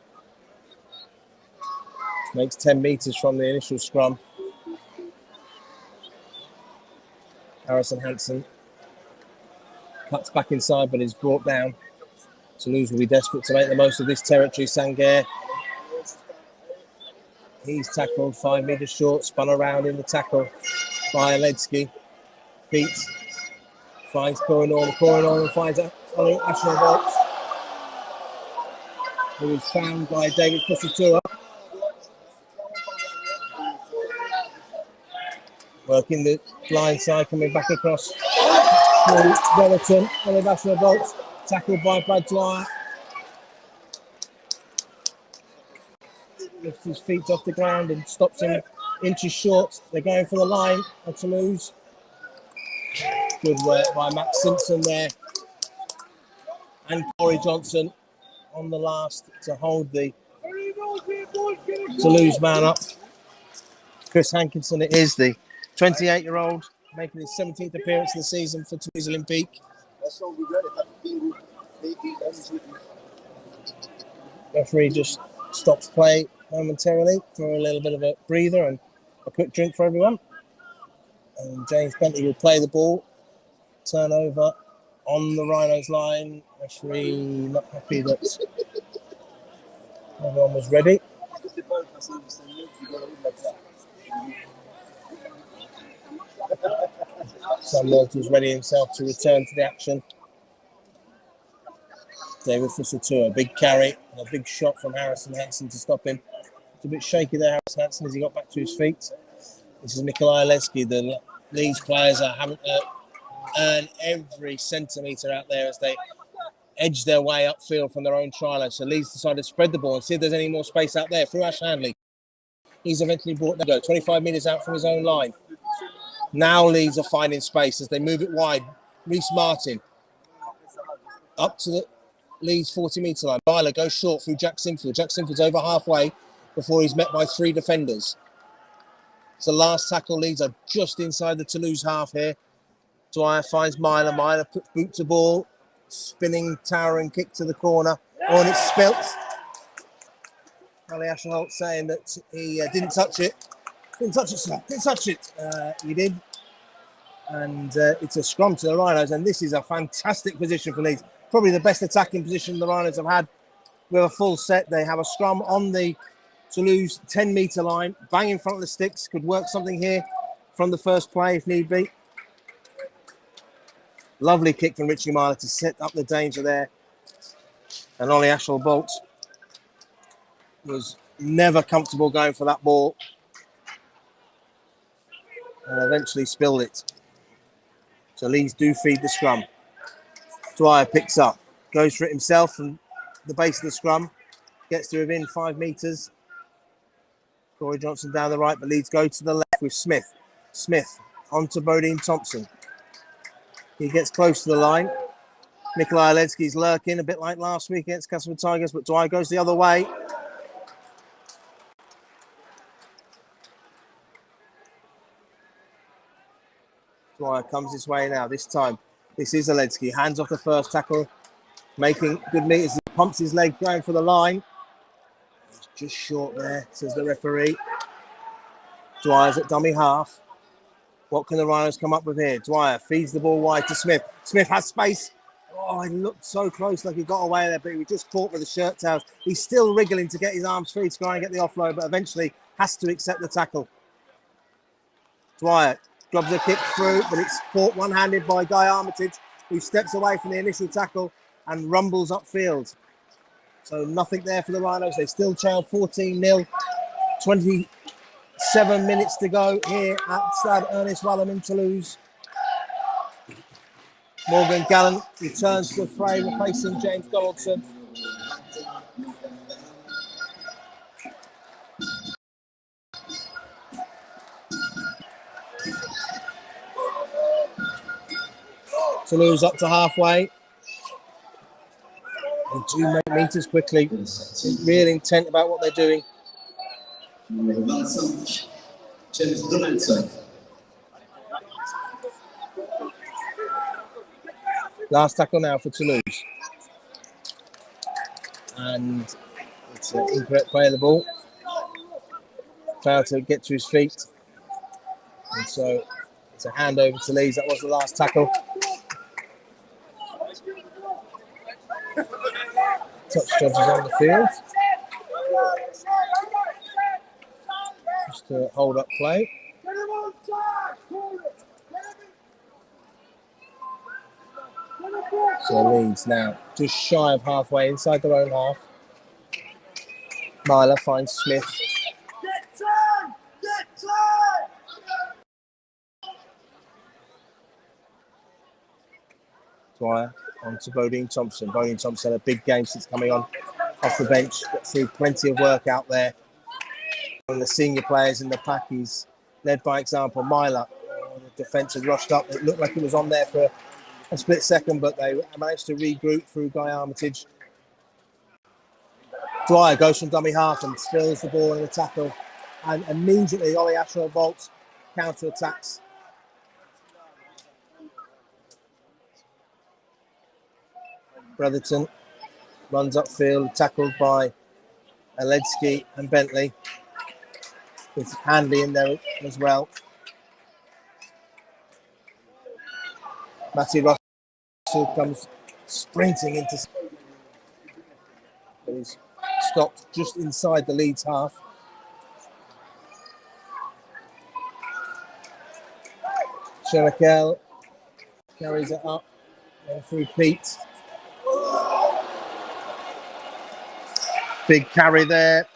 Makes 10 metres from the initial scrum. Harrison Hansen cuts back inside but is brought down. Toulouse will be desperate to make the most of this territory. Sangaire, he's tackled 5 metres short, spun around in the tackle by Aledzki. Pete finds Corey Norman. Corey Norman finds Ashton Bolt, who is found by David Fusatua. Working the blind side, coming back across to Wellington. Ashton Bolt. Tackled by Brad Dwyer. Lifts his feet off the ground and stops him inches short. They're going for the line at Toulouse. Good work by Max Simpson there. And Corey Johnson on the last to hold the Toulouse man up. Chris Hankinson, it is, the 28-year-old, making his 17th appearance of the season for Toulouse Olympique. Referee just stops play momentarily for a little bit of a breather and a quick drink for everyone. And James Bentley will play the ball. Turnover on the Rhinos line. Referee not happy that everyone was ready. Sam Walters ready himself to return to the action. David Fusatua, big carry and a big shot from Harrison Hansen to stop him. It's a bit shaky there, Harrison Hansen, as he got back to his feet. This is Nikolai Aledzki. The Leeds players are having to earn every centimetre out there as they edge their way upfield from their own try line. So Leeds decided to spread the ball and see if there's any more space out there through Ash Handley. He's eventually brought them, 25 metres out from his own line. Now Leeds are finding space as they move it wide. Reece Martin up to the Leeds 40-metre line. Byler goes short through Jack Sinfield. Jack Sinfield's over halfway before he's met by 3 defenders. So last tackle, Leeds are just inside the Toulouse half here. Dwyer finds Myler. Myler puts boot to ball. Spinning, towering kick to the corner. Oh, and it's spilt. Ali Ashenholt saying that he didn't touch it. Didn't touch it, sir. Didn't touch it. He did. And it's a scrum to the Rhinos. And this is a fantastic position for Leeds. Probably the best attacking position the Rhinos have had with a full set. They have a scrum on the Toulouse 10-metre line. Bang in front of the sticks. Could work something here from the first play if need be. Lovely kick from Richie Myler to set up the danger there And Ollie Ashall-Bolt was never comfortable going for that ball and eventually spilled it. So Leeds do feed the scrum. Dwyer picks up, goes for it himself from the base of the scrum, gets to within 5 metres. Corey Johnson down the right, but Leeds go to the left with Smith. Smith onto Bodine Thompson. He gets close to the line. Nikolai Oledzki's lurking, a bit like last week against Castleford Tigers, but Dwyer goes the other way. Dwyer comes this way now. This time, this is Oledzki. Hands off the first tackle, making good meters. He pumps his leg going for the line. He's just short there, says the referee. Dwyer's at dummy half. What can the Rhinos come up with here? Dwyer feeds the ball wide to Smith. Smith has space. Oh, he looked so close, like he got away there, but he was just caught with the shirt tails. He's still wriggling to get his arms free to try and get the offload, but eventually has to accept the tackle. Dwyer grabs a kick through, but it's caught one-handed by Guy Armitage, who steps away from the initial tackle and rumbles upfield. So nothing there for the Rhinos. They still trail 14-0. 27 minutes to go here at Stade Ernest Wallem in Toulouse. Morgan Gallant returns to the fray, replacing James Donaldson. Toulouse up to halfway. And 2 metres quickly. Really intent about what they're doing. James Donaldson. Last tackle now for Toulouse. And it's an incorrect play of the ball. Failed to get to his feet. And so it's a handover to Leeds. That was the last tackle. Touch judges on the field. Just to hold up play. So Leeds now just shy of halfway inside their own half. Myler finds Smith. Dwyer on to Bodine Thompson. Bodine Thompson had a big game since coming on off the bench. Got through plenty of work out there. One of the senior players in the pack, he's led by example. Myler, the defence had rushed up. It looked like it was on there for a split second, but they managed to regroup through Guy Armitage. Dwyer goes from dummy half and spills the ball in the tackle. And immediately Ollie Ashall-Bolt counter-attacks. Brotherton runs upfield, tackled by Oledzki and Bentley. With Handley in there as well. Matty Russell comes sprinting into, but he's stopped just inside the Leeds half. Sherakel carries it up and through Pete. Big carry there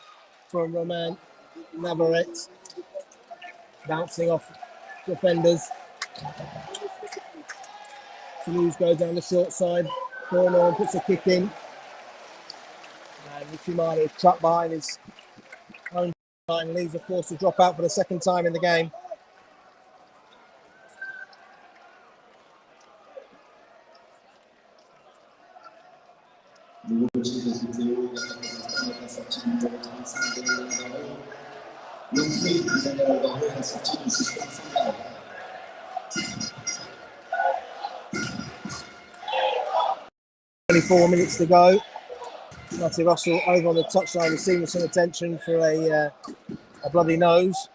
from Roman Navarrete, bouncing off defenders. Toulouse go down the short side. Corner puts a kick in. And Richimano is trapped behind his own line. Leeds are forced to drop out for the second time in the game. "24 minutes to go. Matty Russell over on the touchline, receiving some attention for a bloody nose.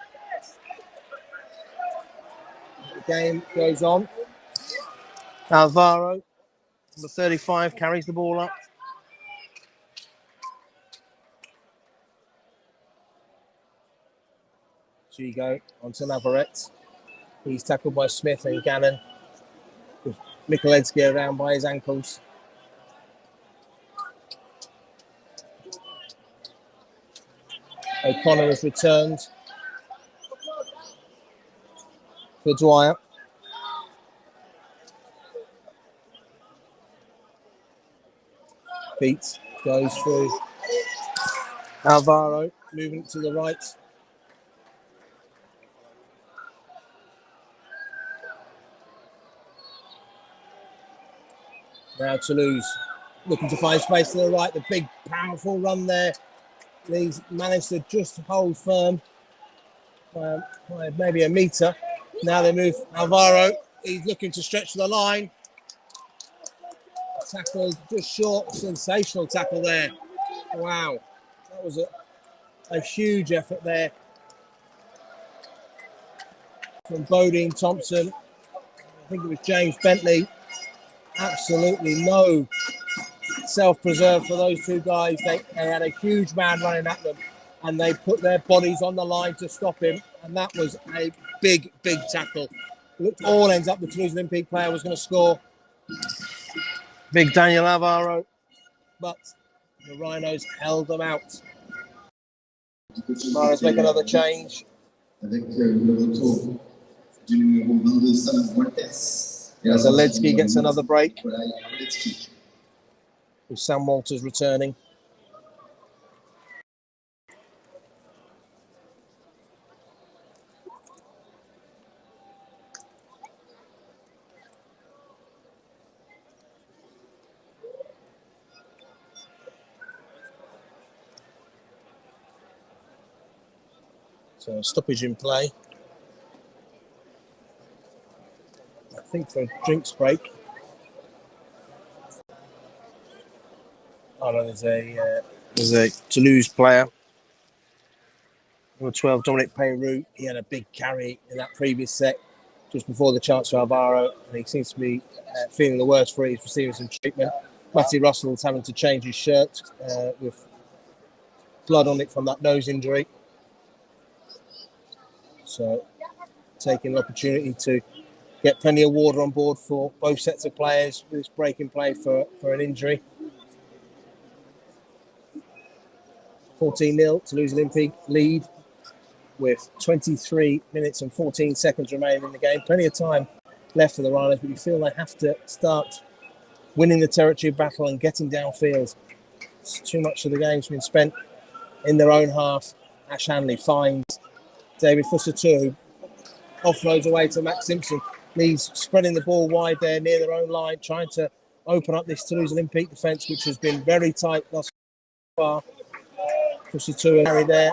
The game goes on. Alvaro, number 35, carries the ball up. Gigo onto Navarrete. He's tackled by Smith and Gannon, with Mikoledski around by his ankles. O'Connor has returned for Dwyer. Beats goes through Alvaro, moving to the right. Now Toulouse looking to find space to the right. The big, powerful run there. Leeds managed to just hold firm by maybe a metre. Now they move Alvaro. He's looking to stretch the line. Tackle just short. Sensational tackle there. Wow. That was a huge effort there from Bodine Thompson. I think it was James Bentley. Absolutely no self-preserve for those two guys. They had a huge man running at them and they put their bodies on the line to stop him. And that was a big, big tackle. Looked all ends up the Toulouse Olympique player was going to score. Big Daniel Alvaro. But the Rhinos held them out. Rhinos make another change. Zalewski gets another break. With Sam Walters returning. So stoppage in play. I think for a drinks break. Oh no, there's a Toulouse player. Number 12, Dominic Peyrou. He had a big carry in that previous set, just before the chance for Alvaro, and he seems to be feeling the worst for it. He's receiving some treatment. Matty Russell's having to change his shirt with blood on it from that nose injury. So, taking an opportunity to get plenty of water on board for both sets of players with this break in play for an injury. 14-0, Toulouse Olympique lead with 23 minutes and 14 seconds remaining in the game. Plenty of time left for the Rhinos, but you feel they have to start winning the territory battle and getting downfield. It's too much of the game's been spent in their own half. Ash Hanley finds David Fussatou, who offloads away to Max Simpson. Leeds spreading the ball wide there near their own line, trying to open up this Toulouse Olympique defence, which has been very tight thus far. Fussatou carry there.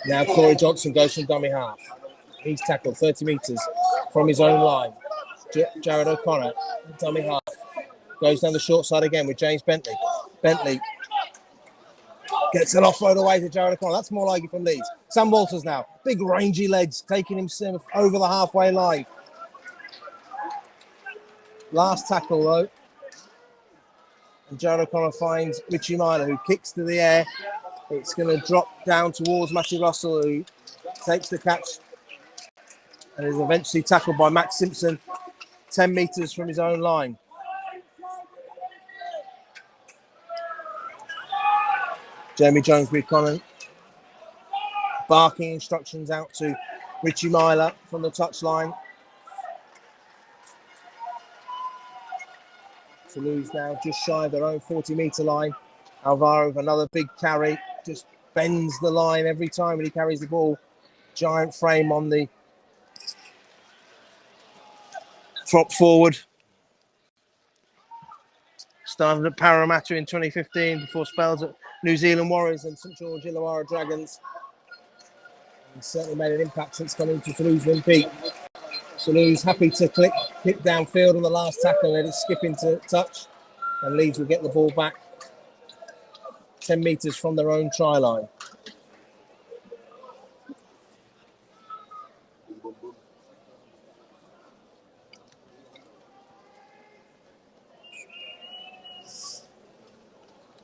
Now Corey Johnson goes from dummy half. He's tackled 30 metres from his own line. Jared O'Connor, dummy half. Goes down the short side again with James Bentley. Bentley gets an offload away to Jared O'Connor. That's more like it from Leeds. Sam Walters now. Big rangy legs, taking himself over the halfway line. Last tackle though. And Jared O'Connor finds Richie Miner, who kicks to the air. It's going to drop down towards Matty Russell, who takes the catch and is eventually tackled by Max Simpson 10 metres from his own line. Jamie Jones-Buchanan barking instructions out to Richie Myler from the touchline. Toulouse now just shy of their own 40-metre line. Alvaro with another big carry, just bends the line every time when he carries the ball. Giant frame on the drop forward. Started at Parramatta in 2015 before spells at New Zealand Warriors and St George Illawarra Dragons. And certainly made an impact since coming to Toulouse Olympique. Toulouse happy to click downfield on the last tackle, let it skip into touch, and Leeds will get the ball back 10 metres from their own try line.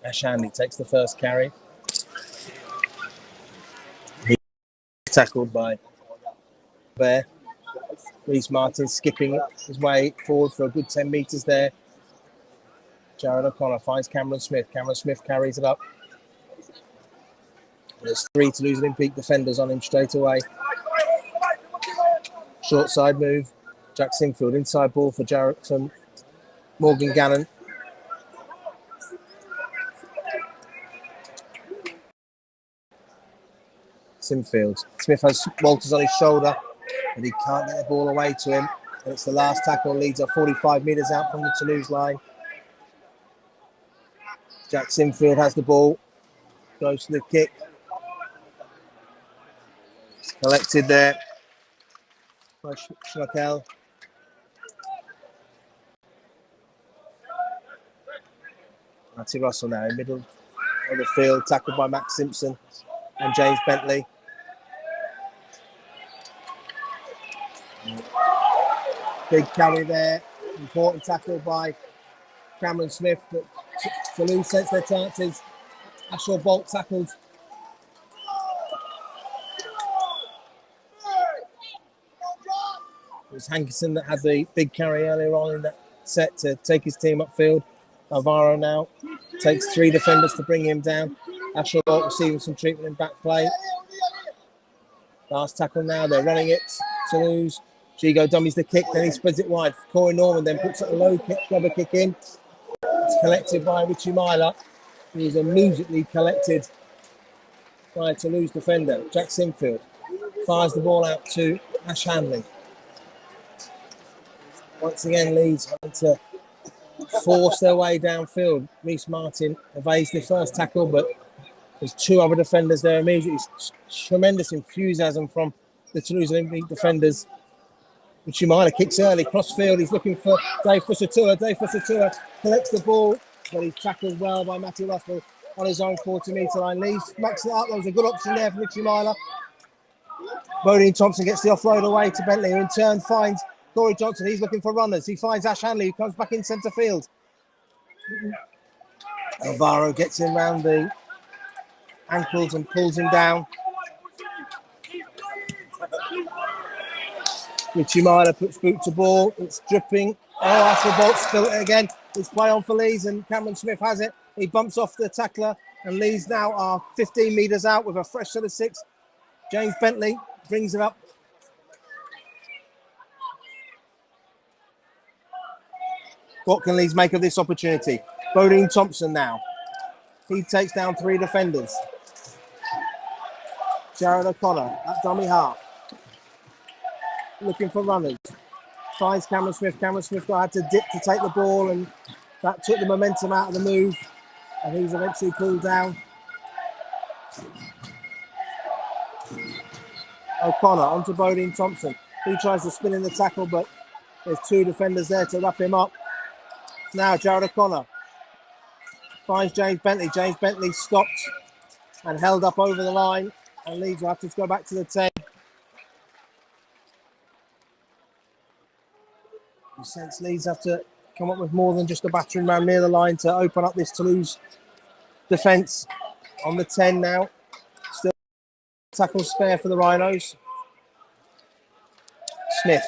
Ash Hanley takes the first carry. He's tackled by Bear. Reece Martin skipping his way forward for a good 10 metres there. Jared O'Connor finds Cameron Smith. Cameron Smith carries it up. There's 3 Toulouse Olympique defenders on him straight away. Short side move. Jack Sinfield, inside ball for Morgan Gannon. Sinfield. Smith has Walters on his shoulder, but he can't get the ball away to him. And it's the last tackle. Leeds are 45 metres out from the Toulouse line. Jack Sinfield has the ball. Goes to the kick. It's collected there by Schmackel. Matty Russell now in middle of the field, tackled by Max Simpson and James Bentley. Big carry there, important tackle by Cameron Smith, but Toulouse sense their chances. Ashore Bolt tackled. It was Hankerson that had the big carry earlier on in that set to take his team upfield. Alvaro now takes 3 defenders to bring him down. Ashore Bolt receiving some treatment in back play. Last tackle now, they're running it. Toulouse. Gigo dummies the kick, then he spreads it wide. Corey Norman then puts a low kick, clever kick in. It's collected by Richie Myler. He's immediately collected by a Toulouse defender. Jack Sinfield fires the ball out to Ash Hanley. Once again, Leeds having to force their way downfield. Reece Martin evades the first tackle, but there's 2 other defenders there immediately. Tremendous enthusiasm from the Toulouse Olympique defenders. Richie Myler kicks early, crossfield. He's looking for Dave Fusatua. Dave Fusatua collects the ball, but he's tackled well by Matty Russell on his own 40-metre line. Leeds maxes it up. There was a good option there for Richie Myler. Bodine Thompson gets the offload away to Bentley, who in turn finds Corey Johnson. He's looking for runners. He finds Ash Hanley, who comes back in centre field. Alvaro gets him round the ankles and pulls him down. Richie Myler puts boot to ball. It's dripping. Oh, Ashford Bolt spilt it again. It's play on for Leeds, and Cameron Smith has it. He bumps off the tackler, and Leeds now are 15 metres out with a fresh set of 6. James Bentley brings it up. What can Leeds make of this opportunity? Bodine Thompson now. He takes down 3 defenders. Jared O'Connor at dummy half. Looking for runners. Finds Cameron Smith. Cameron Smith had to dip to take the ball, and that took the momentum out of the move, and he's eventually pulled down. O'Connor onto Bodine Thompson. He tries to spin in the tackle, but there's 2 defenders there to wrap him up. Now Jared O'Connor finds James Bentley. James Bentley stopped and held up over the line, and Leeds will have to go back to the 10. You sense Leeds have to come up with more than just a battering ram near the line to open up this Toulouse defence. On the 10 now. Still tackle spare for the Rhinos. Smith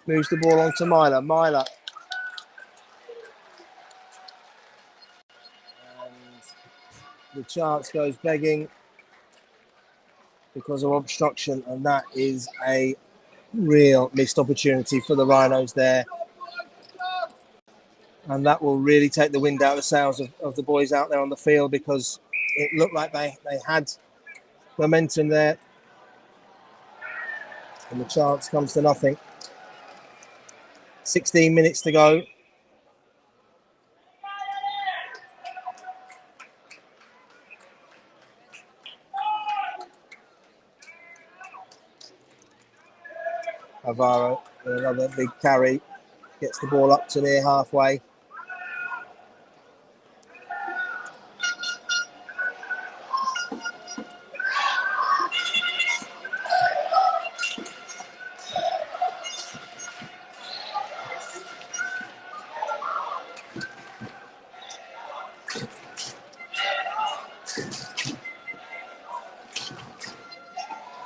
moves the ball on to Myler. Myler. And the chance goes begging because of obstruction, and that is a real missed opportunity for the Rhinos there. And that will really take the wind out of the sails of the boys out there on the field, because it looked like they had momentum there. And the chance comes to nothing. 16 minutes to go. Alvaro, another big carry, gets the ball up to near halfway.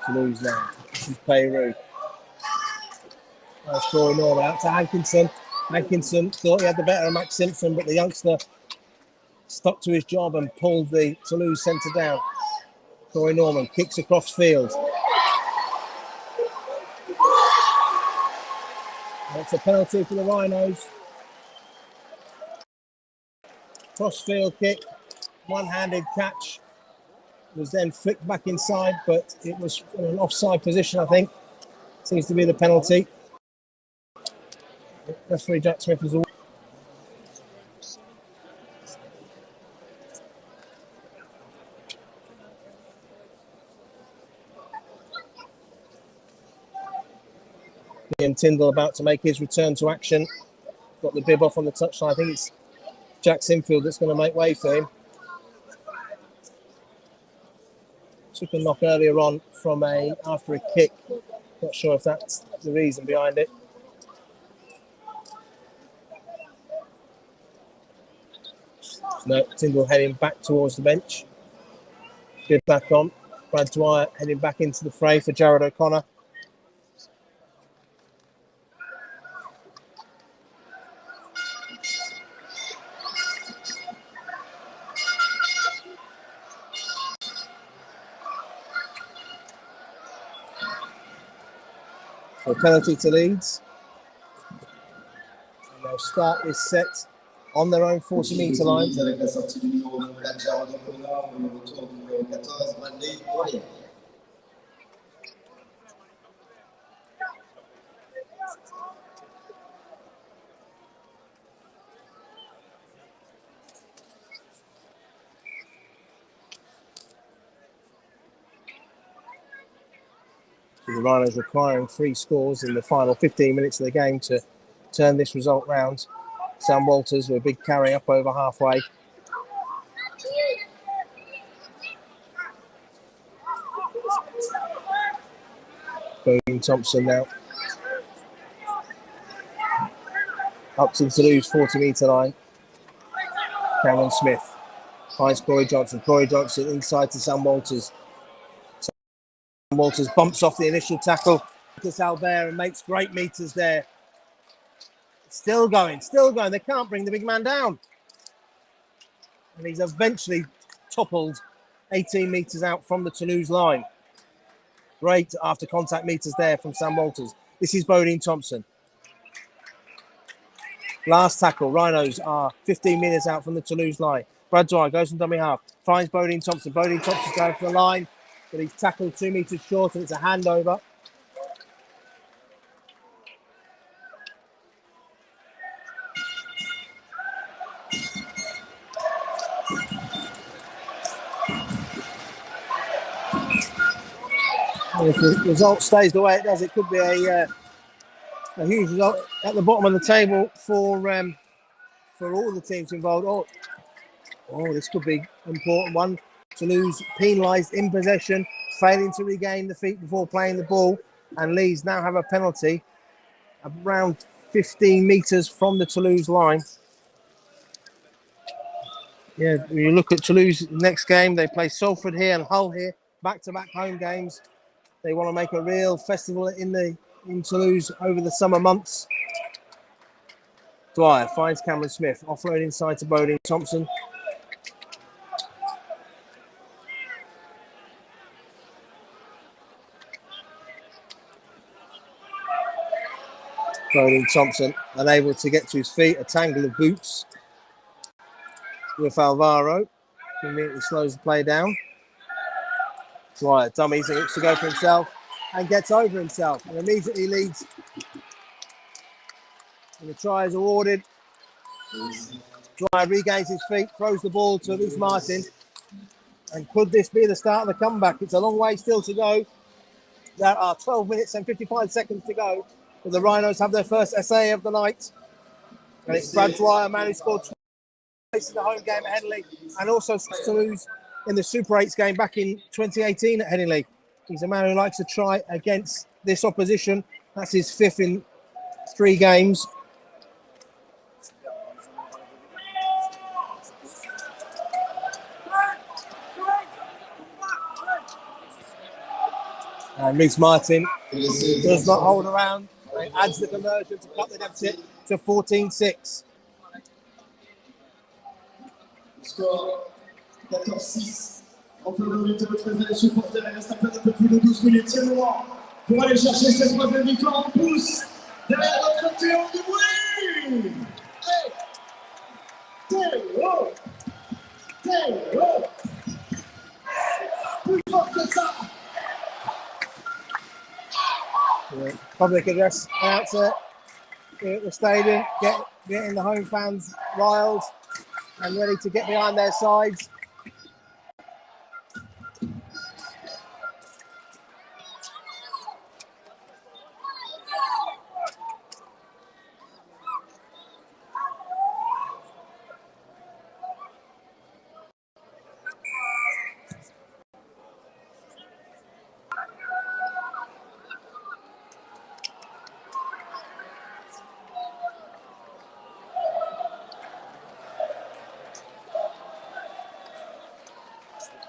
Toulouse now. This is Peru. Nice Corey Norman out to Hankinson. Hankinson thought he had the better of Max Simpson, but the youngster stuck to his job and pulled the Toulouse centre down. Corey Norman kicks across field. That's a penalty for the Rhinos. Cross-field kick, one-handed catch. Was then flicked back inside, but it was in an offside position, I think. Seems to be the penalty. Referee Jack Smith is all. Ian Tyndall about to make his return to action. Got the bib off on the touchline. I think it's Jack Sinfield that's going to make way for him. Took a knock earlier on from after a kick. Not sure if that's the reason behind it. No, Tyndall heading back towards the bench. Bib back on. Brad Dwyer heading back into the fray for Jared O'Connor. So a penalty to Leeds. And they'll start this set on their own 40-metre line. The Rhinos requiring 3 scores in the final 15 minutes of the game to turn this result round. Sam Walters with a big carry up over halfway. Bodine Thompson now up to the Toulouse 40-metre line. Cameron Smith finds Corey Johnson. Corey Johnson inside to Sam Walters. Walters bumps off the initial tackle. Lucas Albert and makes great meters there. Still going. They can't bring the big man down. And he's eventually toppled 18 metres out from the Toulouse line. Great after contact meters there from Sam Walters. This is Bodine Thompson. Last tackle. Rhinos are 15 metres out from the Toulouse line. Brad Dwyer goes from dummy half. Finds Bodine Thompson. Bodine Thompson's going for the line. But he's tackled 2 metres short and it's a handover. And if the result stays the way it does, it could be a huge result at the bottom of the table for all the teams involved. Oh, this could be an important one. Toulouse penalised in possession, failing to regain the feet before playing the ball. And Leeds now have a penalty around 15 metres from the Toulouse line. Yeah, when you look at Toulouse next game, they play Salford here and Hull here, back-to-back home games. They want to make a real festival in Toulouse over the summer months. Dwyer finds Cameron Smith, offload inside to Bodine Thompson. Bodine Thompson unable to get to his feet, a tangle of boots with Alvaro. He immediately slows the play down. Dwyer dummies and looks to go for himself and gets over himself and immediately leads. And the try is awarded. Dwyer regains his feet, throws the ball to Luis Martin. And could this be the start of the comeback? It's a long way still to go. There are 12 minutes and 55 seconds to go. But the Rhinos have their first essay of the night. And it's Brad Dwyer, a man who scored twice in the home game at Headingley and also Toulouse in the Super 8s game back in 2018 at Headingley. He's a man who likes to try against this opposition. That's his 5th in 3 games. And Luis Martin does not hold around. It adds the conversion to cut the deficit to 14-6. Score 14-6 en faveur du télétrésor des supporters. Il reste à peine un peu plus de 12 minutes. C'est le moment pour aller chercher cette troisième victoire en pouce derrière notre Théo du bruit. Théo, Théo, plus fort que ça. The public address announcer here at the stadium, getting the home fans riled and ready to get behind their sides.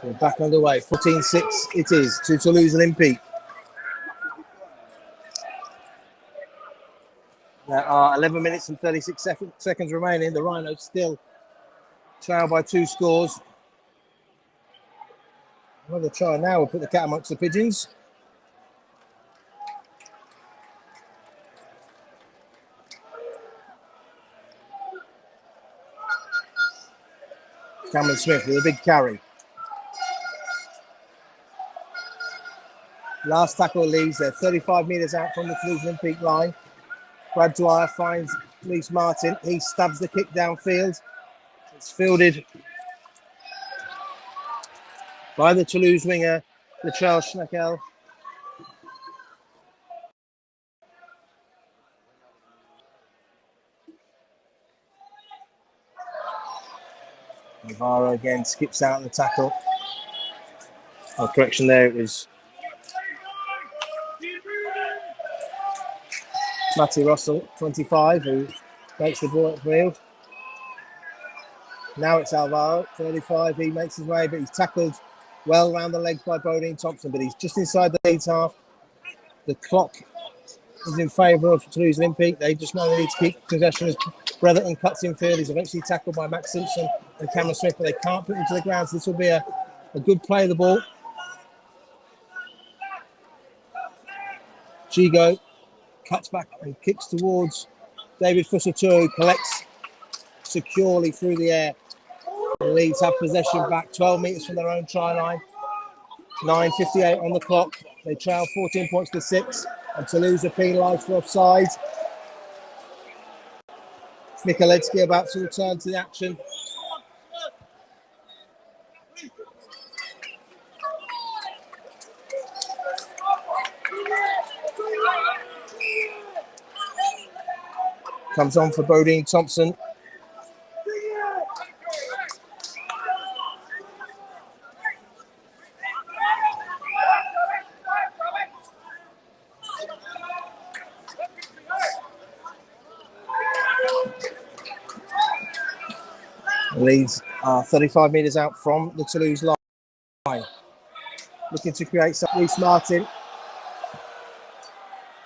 We're back underway. 14-6 it is to Toulouse Olympique. There are 11 minutes and 36 seconds remaining. The Rhinos still trail by 2 scores. Another try now will put the cat amongst the pigeons. Cameron Smith with a big carry. Last tackle leaves. They're 35 metres out from the Toulouse Olympique line. Brad Dwyer finds Reece Martin. He stabs the kick downfield. It's fielded by the Toulouse winger, Latrell Schneckel. Navarro again skips out the tackle. Oh, correction there, it was Matty Russell, 25, who makes the ball upfield. Now it's Alvaro, 35. He makes his way, but he's tackled well around the legs by Bodine Thompson, but he's just inside the Leeds half. The clock is in favour of Toulouse Olympique. They just know they need to keep possession as Bretherton cuts in field. He's eventually tackled by Max Simpson and Cameron Smith, but they can't put him to the ground, so this will be a good play of the ball. Gigo cuts back and kicks towards David Fussatou, who collects securely through the air. The Leeds have possession back 12 metres from their own try line. 9:58 on the clock. They trail 14 points to 6, and Toulouse are penalised for offside. Michalewski about to return to the action. Comes on for Bodine Thompson. Leeds are 35 metres out from the Toulouse line. Looking to create some. Reece Martin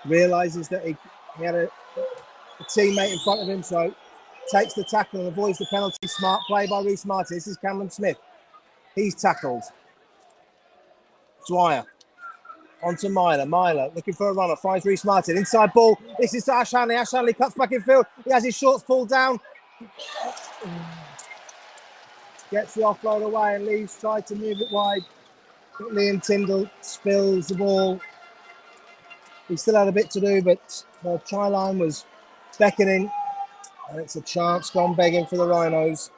realises that he had a teammate in front of him, so takes the tackle and avoids the penalty. Smart play by Reece Martin. This is Cameron Smith. He's tackled. Dwyer onto Myler. Myler looking for a runner. Finds Reece Martin. Inside ball. This is to Ash Hanley. Ash Hanley cuts back in field. He has his shorts pulled down. Gets the offload away and Leeds tried to move it wide. But Liam Tyndall spills the ball. He still had a bit to do, but the try line was beckoning. And it's a chance gone begging for the Rhinos.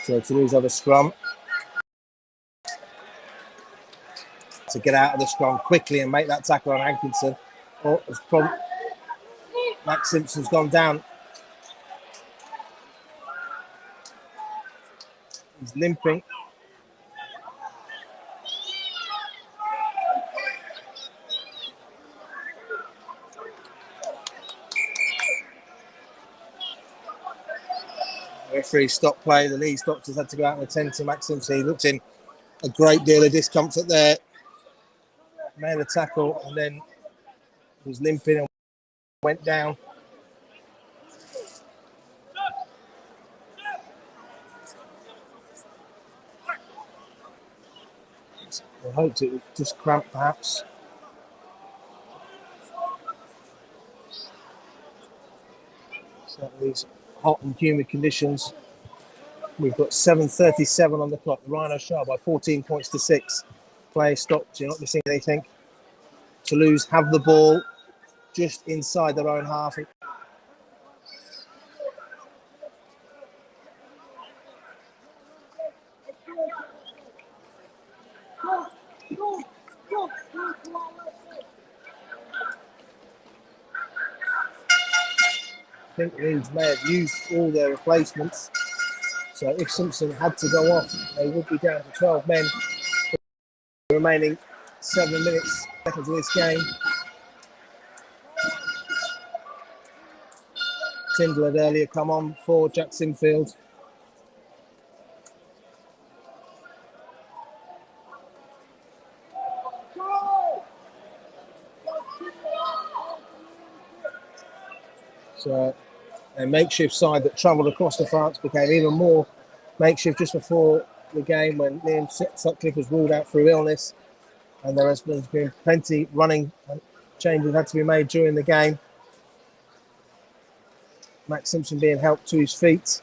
So Toulouse have a scrum to get out of the scrum quickly and make that tackle on Hankinson. Oh, Max Simpson's gone down. He's limping. referee stopped play. The Leeds doctors had to go out and attend to Max Simpson. He looked in a great deal of discomfort there. Made a tackle and then was limping and went down. I hoped it would just cramp, perhaps. So these hot and humid conditions. We've got 7:37 on the clock. The Rhinos sharp by 14 points to 6. Play stopped. You're not missing anything. Toulouse have the ball just inside their own half. I think Leeds may have used all their replacements. So if Simpson had to go off, they would be down to 12 men. The remaining 7 minutes seconds of this game. Tyndall had earlier come on for Jack Sinfield. So a makeshift side that travelled across to France became even more makeshift just before the game when Liam Sutcliffe was ruled out through illness, and there has been plenty running changes had to be made during the game. Max Simpson being helped to his feet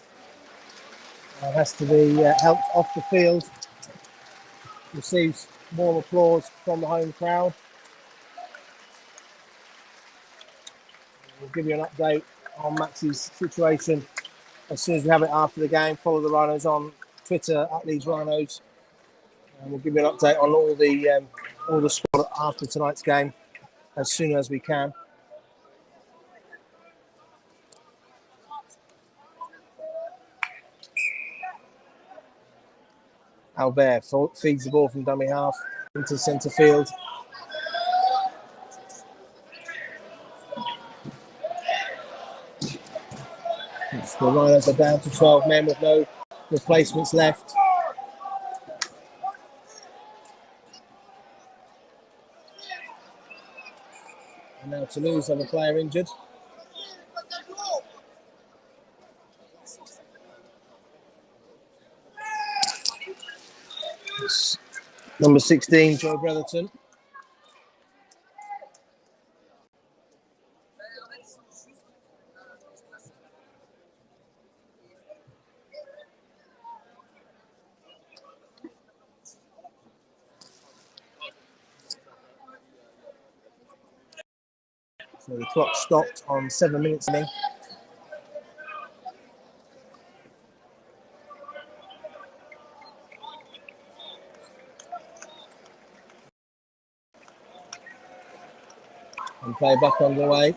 has to be helped off the field. Receives more applause from the home crowd. We'll give you an update on Max's situation as soon as we have it after the game. Follow the Rhinos on Twitter at Leeds Rhinos, and we'll give you an update on all the squad after tonight's game as soon as we can. Albert feeds the ball from dummy half into centre field. The Rhinos are down to 12 men with no replacements left. And now Toulouse have a player injured. It's number 16, Joe Bretherton. So the clock stopped on 7 minutes. And play back underway.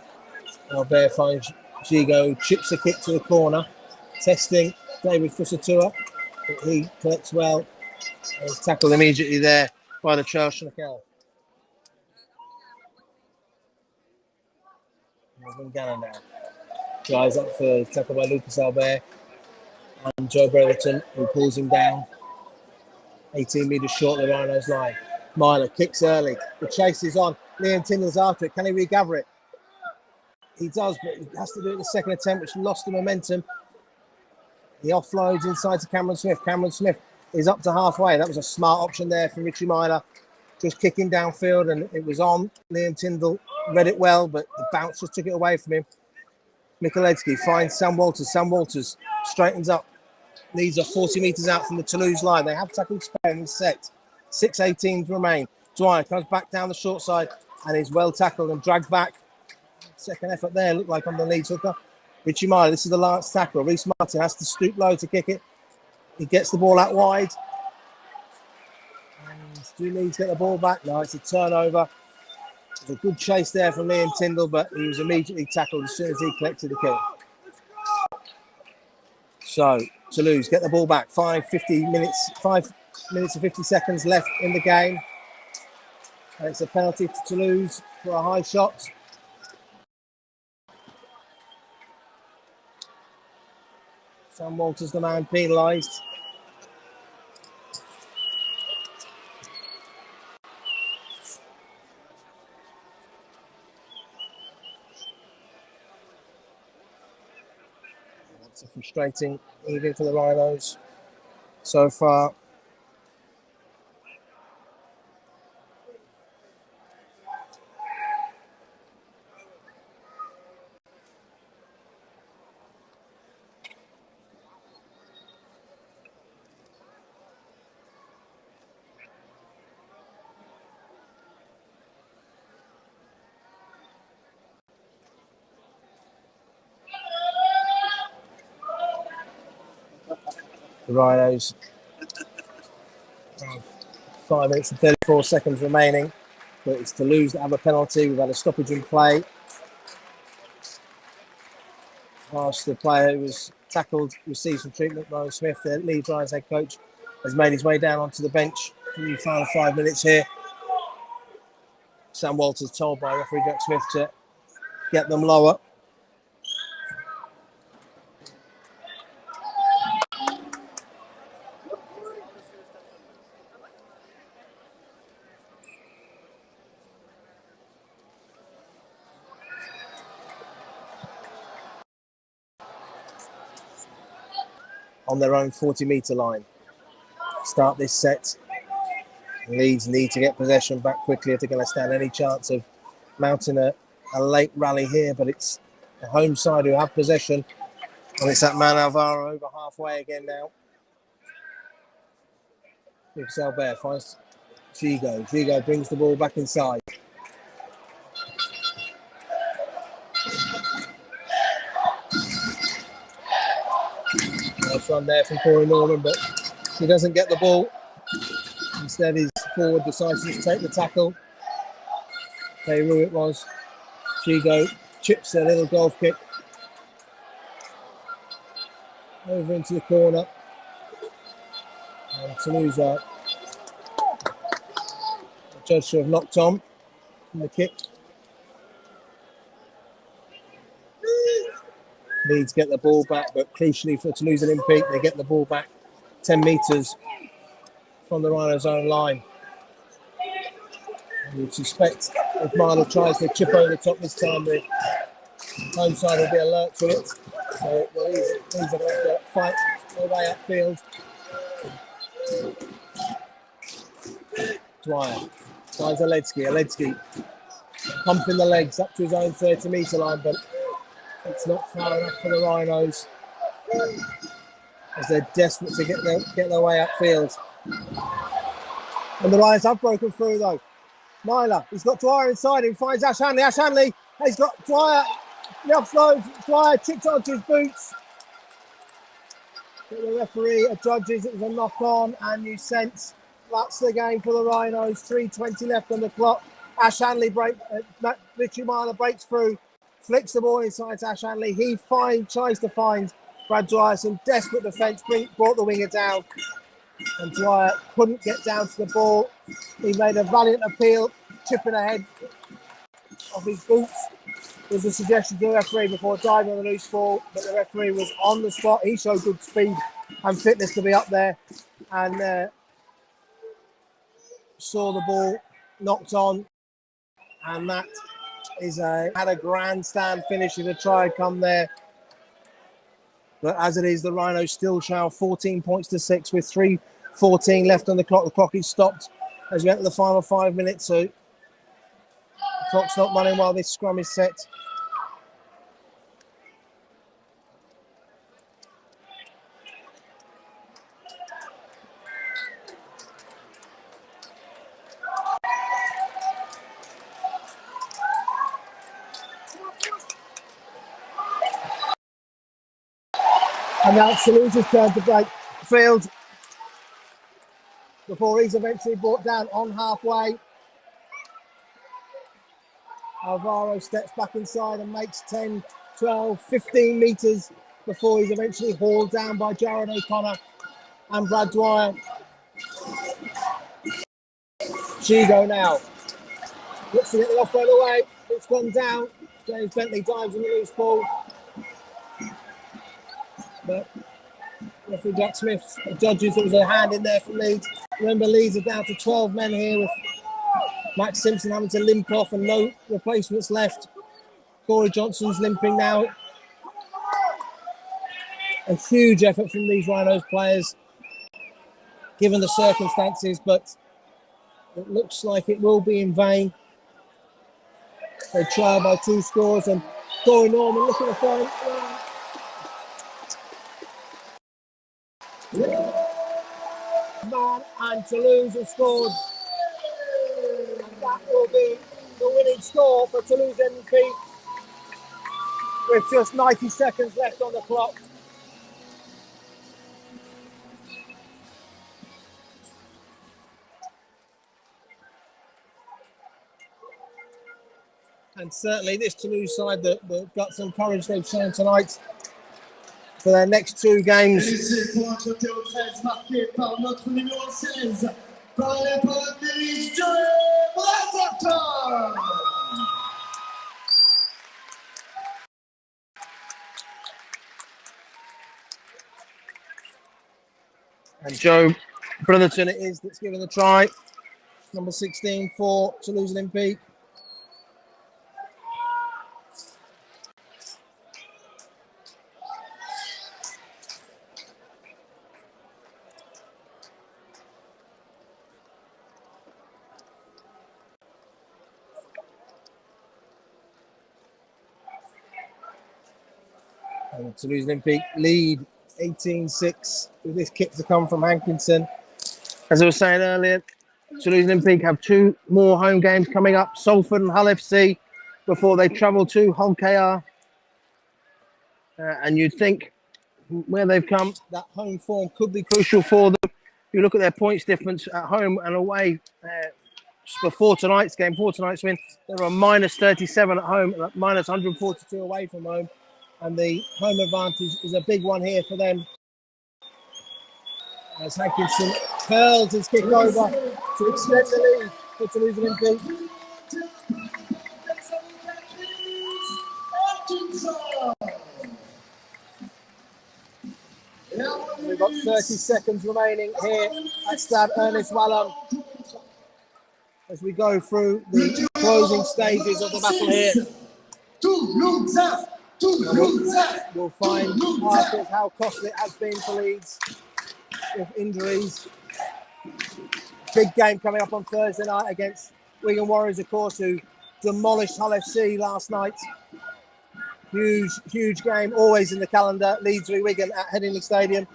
Albert finds Gigo, chips a kick to the corner. Testing David Fusatua, but he collects well. And is tackled immediately there by the Charles Schnakel. Ghana now. Drives up for tackle by Lucas Albert. And Joe Bretherton, who pulls him down. 18 metres short of the Rhinos line. Myler kicks early. The chase is on. Liam Tyndall's after it. Can he recover it? He does, but he has to do it in the second attempt, which lost the momentum. He offloads inside to Cameron Smith. Cameron Smith is up to halfway. That was a smart option there from Richie Myler. Just kicking downfield, and it was on. Liam Tyndall read it well, but the bounce just took it away from him. Michalewski finds Sam Walters. Sam Walters straightens up. Leeds are 40 metres out from the Toulouse line. They have tackled spare and set. 6:18 to remain. Dwyer comes back down the short side and is well tackled and dragged back. Second effort there, looked like on the Leeds hooker. Richie Myler, this is the last tackle. Reece Martin has to stoop low to kick it. He gets the ball out wide. And do Leeds get the ball back? No, it's a turnover. It was a good chase there from Liam Tyndall, but he was immediately tackled as soon as he collected the kill. So, Toulouse get the ball back. 5 minutes and 50 seconds left in the game. And it's a penalty to Toulouse for a high shot. Sam Walters, the man penalised. That's a frustrating evening for the Rhinos so far. The Rhinos have 5 minutes and 34 seconds remaining, but it's Toulouse that have a penalty. We've had a stoppage in play. Whilst the player who was tackled receives some treatment, Ryan Smith, the Leeds Rhinos head coach, has made his way down onto the bench for the final 5 minutes here. Sam Walters told by referee Jack Smith to get them lower. On their own 40-metre line. Start this set. Leeds need to get possession back quickly if they're going to stand any chance of mounting a late rally here, but it's the home side who have possession, and it's that man Alvaro over halfway again now. Big Salbert finds Gigo. Gigo brings the ball back inside. Nice run there from Corey Norman, but he doesn't get the ball. Instead, his forward decides to take the tackle. Peru it was. Gigo chips a little golf kick over into the corner. And Toulouse are judged to have knocked on from the kick. Leeds get the ball back, but crucially for Toulouse Olympique, they get the ball back 10 metres from the Rhinos' own line. And you'd suspect if Marlow tries to chip over the top this time, the home side will be alert to it. So Leeds are going to have to fight their way upfield. Dwyer finds Aledski pumping the legs up to his own 30-metre line, but it's not far enough for the Rhinos as they're desperate to get their way upfield. And the Rhinos have broken through though. Myler, he's got Dwyer inside him, finds Ash Hanley. Ash Hanley has got Dwyer, the offload. Dwyer chipped onto his boots. But the referee judges it was a knock on, and you sense that's the game for the Rhinos. 3:20 left on the clock. Ash Hanley Richie Myler breaks through, flicks the ball inside to Ash Hanley. He tries to find Brad Dwyer, some desperate defence, brought the winger down, and Dwyer couldn't get down to the ball. He made a valiant appeal, chipping ahead of his boots. There was a suggestion to the referee before diving on the loose ball, but the referee was on the spot. He showed good speed and fitness to be up there, and saw the ball knocked on, and that is had a grandstand finish if a try had come there. But as it is, the Rhinos still trail 14 points to 6 with 3:14 left on the clock. The clock is stopped as we enter the final 5 minutes, so the clock's not running while this scrum is set. And now it's Toulouse's turn to break field before he's eventually brought down on halfway. Alvaro steps back inside and makes 10, 12, 15 metres before he's eventually hauled down by Jared O'Connor and Brad Dwyer. Chigo now looks to get the offload away. It's gone down. James Bentley dives on the loose ball. But Referee Jack Smith judges there was a hand in there for Leeds. Remember, Leeds are down to 12 men here with Max Simpson having to limp off and no replacements left. Corey Johnson's limping now. A huge effort from these Rhinos players, given the circumstances, but it looks like it will be in vain. They trail by 2 scores, and Corey Norman looking to find. Man, and Toulouse have scored. And that will be the winning score for Toulouse Olympique with just 90 seconds left on the clock. And certainly this Toulouse side, the guts and courage they've shown tonight for their next 2 games. And Joe Brotherton it is that's given the try. Number 16 for Toulouse Olympique. And Toulouse Olympique lead 18-6 with this kick to come from Hankinson. As I was saying earlier, Toulouse Olympique have 2 more home games coming up, Salford and Hull FC, before they travel to Hull KR. And you'd think where they've come, that home form could be crucial for them. If you look at their points difference at home and away before tonight's game, before tonight's win, they're on minus 37 at home and minus 142 away from home. And the home advantage is a big one here for them. As Hankinson curls his kick over to extend the lead for Toulouse Olympique. We've got 30 seconds remaining here at Stade Ernest Wallon as we go through the closing stages of the battle here. We'll find after how costly it has been for Leeds with injuries. Big game coming up on Thursday night against Wigan Warriors, of course, who demolished Hull FC last night. Huge game, always in the calendar. Leeds v Wigan at Headingley Stadium.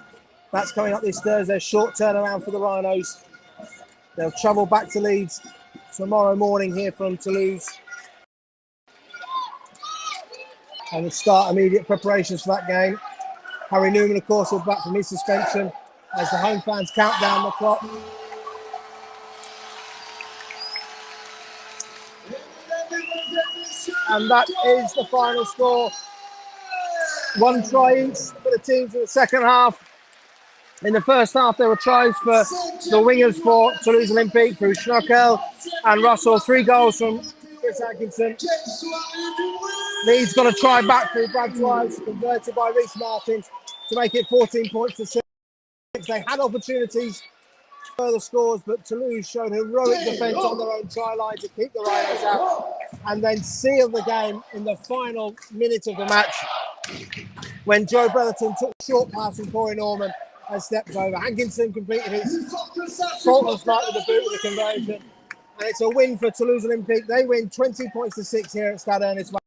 That's coming up this Thursday. Short turnaround for the Rhinos. They'll travel back to Leeds tomorrow morning here from Toulouse. And we'll start immediate preparations for that game. Harry Newman, of course, will be back from his suspension as the home fans count down the clock. And that is the final score. 1 try each for the teams in the second half. In the first half, there were tries for the wingers for Toulouse Olympique through Schnockel and Russell. 3 goals from Chris Atkinson. Leeds got a try back through Brad Twice, converted by Reece Martin to make it 14 points to 6. They had opportunities for further scores, but Toulouse showed heroic defence on their own try line to keep the Rhinos out and then sealed the game in the final minute of the match when Joe Brotherton took a short pass from Corey Norman and stepped over. Hankinson completed his faultless night with the boot with the conversion. And it's a win for Toulouse Olympique. They win 20 points to 6 here at Stade Ernest Wallon.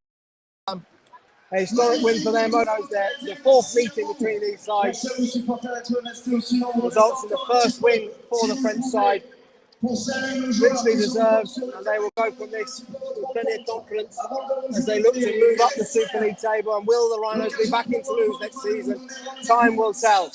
A historic win for them. The 4th meeting between these sides results in the first win for the French side. Richly deserved, and they will go from this with plenty of confidence as they look to move up the Super League table. And will the Rhinos be back in Toulouse next season? Time will tell.